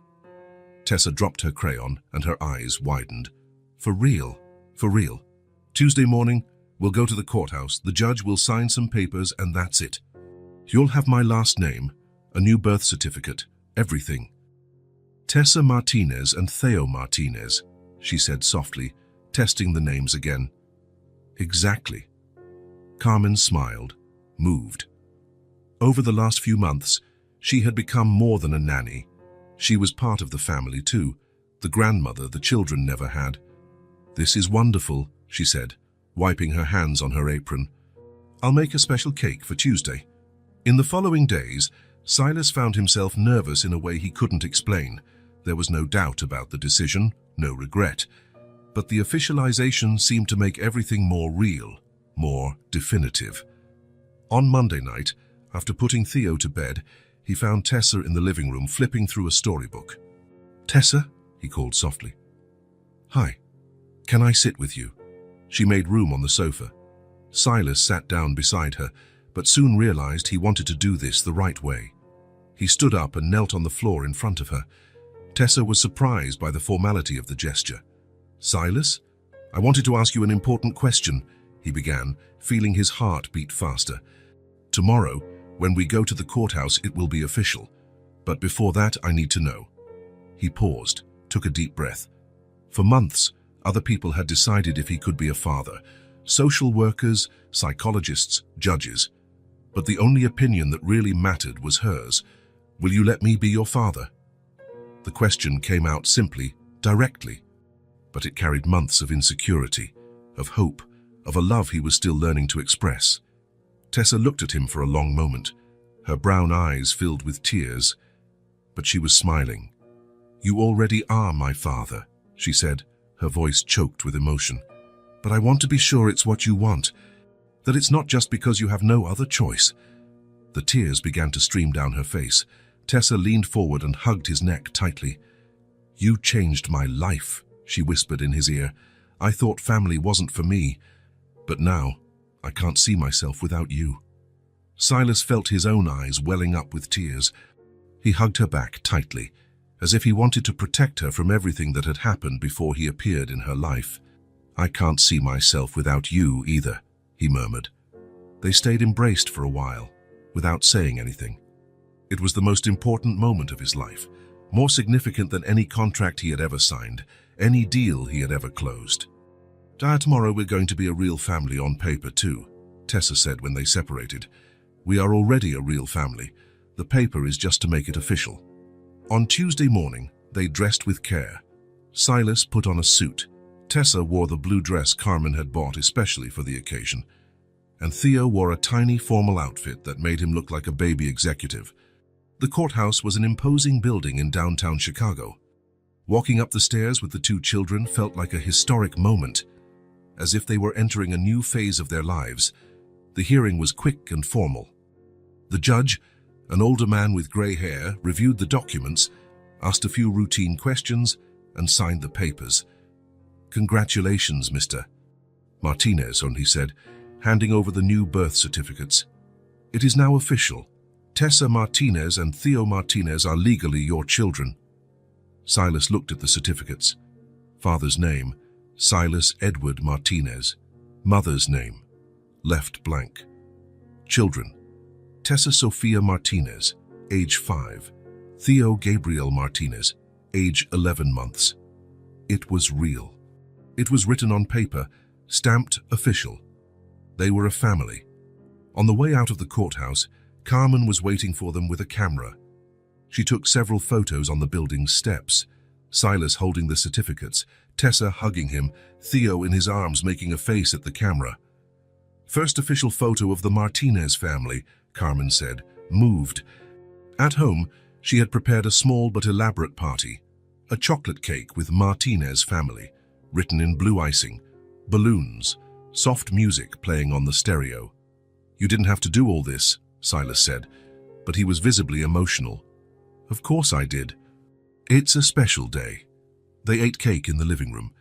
Tessa dropped her crayon and her eyes widened. "For real? For real? Tuesday morning, we'll go to the courthouse, the judge will sign some papers, and that's it. You'll have my last name, a new birth certificate, everything." "Tessa Martinez and Theo Martinez," she said softly, testing the names again. "Exactly." Carmen smiled, moved. Over the last few months, she had become more than a nanny. She was part of the family too, the grandmother the children never had. "This is wonderful," she said, wiping her hands on her apron. "I'll make a special cake for Tuesday." In the following days, Silas found himself nervous in a way he couldn't explain. There was no doubt about the decision, no regret. But the officialization seemed to make everything more real, more definitive. On Monday night, after putting Theo to bed, he found Tessa in the living room flipping through a storybook. "Tessa?" he called softly. "Hi. Can I sit with you?" She made room on the sofa. Silas sat down beside her, but soon realized he wanted to do this the right way. He stood up and knelt on the floor in front of her. Tessa was surprised by the formality of the gesture. "Silas, I wanted to ask you an important question," he began, feeling his heart beat faster. "Tomorrow, when we go to the courthouse, it will be official. But before that, I need to know." He paused, took a deep breath. For months, other people had decided if he could be a father. Social workers, psychologists, judges. But the only opinion that really mattered was hers. "Will you let me be your father?" The question came out simply, directly. But it carried months of insecurity, of hope, of a love he was still learning to express. Tessa looked at him for a long moment, her brown eyes filled with tears, but she was smiling. "You already are my father," she said, her voice choked with emotion. "But I want to be sure it's what you want, that it's not just because you have no other choice. The tears began to stream down her face. Tessa leaned forward and hugged his neck tightly. "You changed my life," she whispered in his ear. "I thought family wasn't for me, but now I can't see myself without you." Silas felt his own eyes welling up with tears. He hugged her back tightly, as if he wanted to protect her from everything that had happened before he appeared in her life. "I can't see myself without you either," he murmured. They stayed embraced for a while, without saying anything. It was the most important moment of his life, more significant than any contract he had ever signed, any deal he had ever closed. "Tomorrow we're going to be a real family on paper too," Tessa said when they separated. "We are already a real family. The paper is just to make it official." On Tuesday morning, they dressed with care. Silas put on a suit. Tessa wore the blue dress Carmen had bought especially for the occasion. And Theo wore a tiny formal outfit that made him look like a baby executive. The courthouse was an imposing building in downtown Chicago. Walking up the stairs with the two children felt like a historic moment, as if they were entering a new phase of their lives. The hearing was quick and formal. The judge, an older man with gray hair, reviewed the documents, asked a few routine questions, and signed the papers. "Congratulations, Mr. Martinez," he said, handing over the new birth certificates. "It is now official. Tessa Martinez and Theo Martinez are legally your children." Silas looked at the certificates. Father's name, Silas Edward Martinez. Mother's name, left blank. Children, Tessa Sofia Martinez, age 5. Theo Gabriel Martinez, age 11 months. It was real. It was written on paper, stamped official. They were a family. On the way out of the courthouse, Carmen was waiting for them with a camera. She took several photos on the building's steps, Silas holding the certificates, Tessa hugging him, Theo in his arms making a face at the camera. "First official photo of the Martinez family," Carmen said, moved. At home, she had prepared a small but elaborate party. A chocolate cake with Martinez family, written in blue icing, balloons, soft music playing on the stereo. "You didn't have to do all this," Silas said, but he was visibly emotional. "Of course I did. It's a special day." They ate cake in the living room,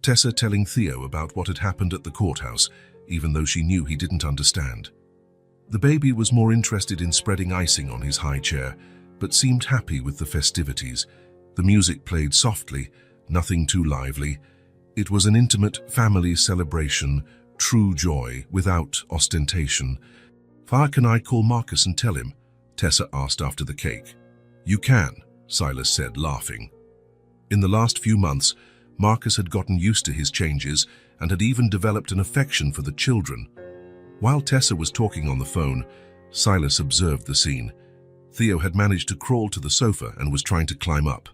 Tessa telling Theo about what had happened at the courthouse, even though she knew he didn't understand. The baby was more interested in spreading icing on his high chair, but seemed happy with the festivities. The music played softly, nothing too lively. It was an intimate family celebration, true joy, without ostentation. "Can I call Marcus and tell him?" Tessa asked after the cake. "You can," Silas said, laughing. In the last few months, Marcus had gotten used to his changes and had even developed an affection for the children. While Tessa was talking on the phone, Silas observed the scene. Theo had managed to crawl to the sofa and was trying to climb up.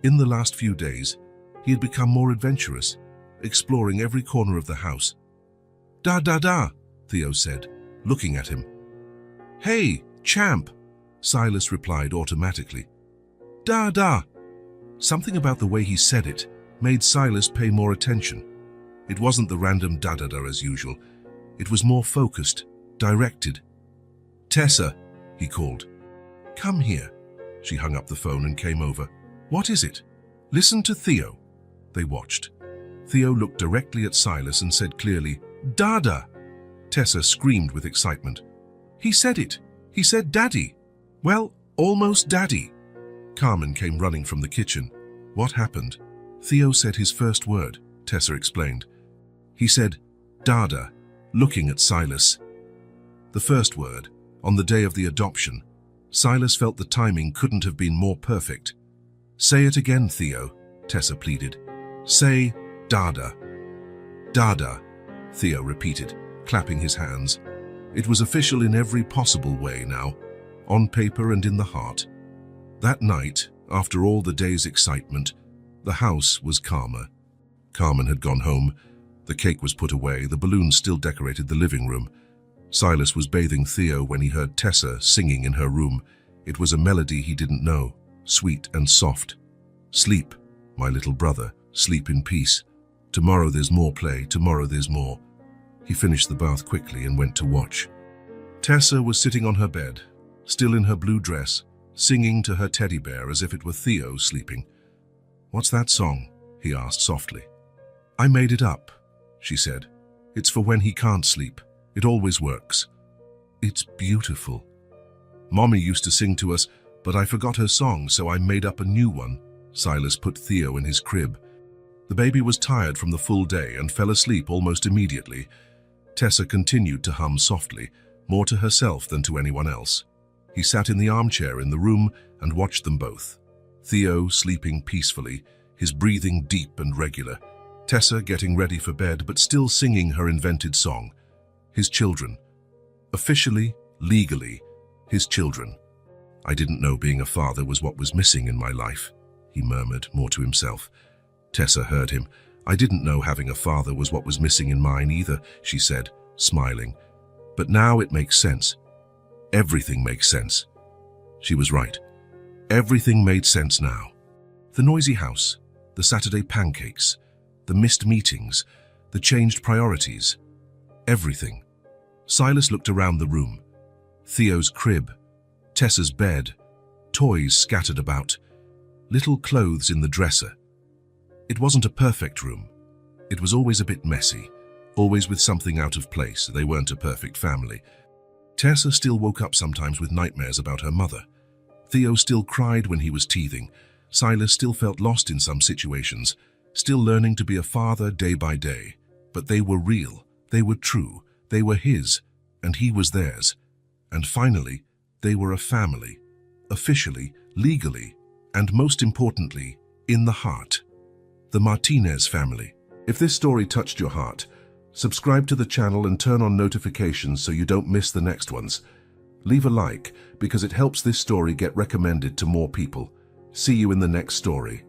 In the last few days, he had become more adventurous, exploring every corner of the house. "Da da da," Theo said, looking at him. "Hey, champ," Silas replied automatically. "Da da." Something about the way he said it made Silas pay more attention. It wasn't the random da-da-da as usual. It was more focused, directed. "Tessa," he called. "Come here." She hung up the phone and came over. "What is it?" "Listen to Theo." They watched. Theo looked directly at Silas and said clearly, "Dada." Tessa screamed with excitement. "He said it. He said daddy." "Well, almost daddy." Carmen came running from the kitchen. "What happened?" "Theo said his first word," Tessa explained. "He said, Dada," looking at Silas. The first word, on the day of the adoption. Silas felt the timing couldn't have been more perfect. "Say it again, Theo," Tessa pleaded. "Say, Dada." "Dada," Theo repeated, clapping his hands. It was official in every possible way now, on paper and in the heart. That night, after all the day's excitement, the house was calmer. Carmen had gone home, the cake was put away, the balloons still decorated the living room. Silas was bathing Theo when he heard Tessa singing in her room. It was a melody he didn't know, sweet and soft. "Sleep, my little brother, sleep in peace. Tomorrow there's more play, tomorrow there's more." He finished the bath quickly and went to watch. Tessa was sitting on her bed, still in her blue dress, singing to her teddy bear as if it were Theo sleeping. "What's that song?" he asked softly. "I made it up," she said. "It's for when he can't sleep. It always works." "It's beautiful. Mommy used to sing to us, but I forgot her song, so I made up a new one." Silas put Theo in his crib. The baby was tired from the full day and fell asleep almost immediately. Tessa continued to hum softly, more to herself than to anyone else. He sat in the armchair in the room and watched them both. Theo sleeping peacefully, his breathing deep and regular. Tessa getting ready for bed but still singing her invented song. His children. Officially, legally, his children. "I didn't know being a father was what was missing in my life," he murmured, more to himself. Tessa heard him. "I didn't know having a father was what was missing in mine either," she said, smiling. "But now it makes sense. Everything makes sense." She was right. Everything made sense now. The noisy house, the Saturday pancakes, the missed meetings, the changed priorities. Everything. Silas looked around the room. Theo's crib, Tessa's bed, toys scattered about, little clothes in the dresser. It wasn't a perfect room. It was always a bit messy, always with something out of place. They weren't a perfect family. Tessa still woke up sometimes with nightmares about her mother. Theo still cried when he was teething. Silas still felt lost in some situations, still learning to be a father day by day. But they were real, they were true, they were his, and he was theirs. And finally, they were a family, officially, legally, and most importantly, in the heart. The Martinez family. If this story touched your heart, subscribe to the channel and turn on notifications so you don't miss the next ones. Leave a like because it helps this story get recommended to more people. See you in the next story.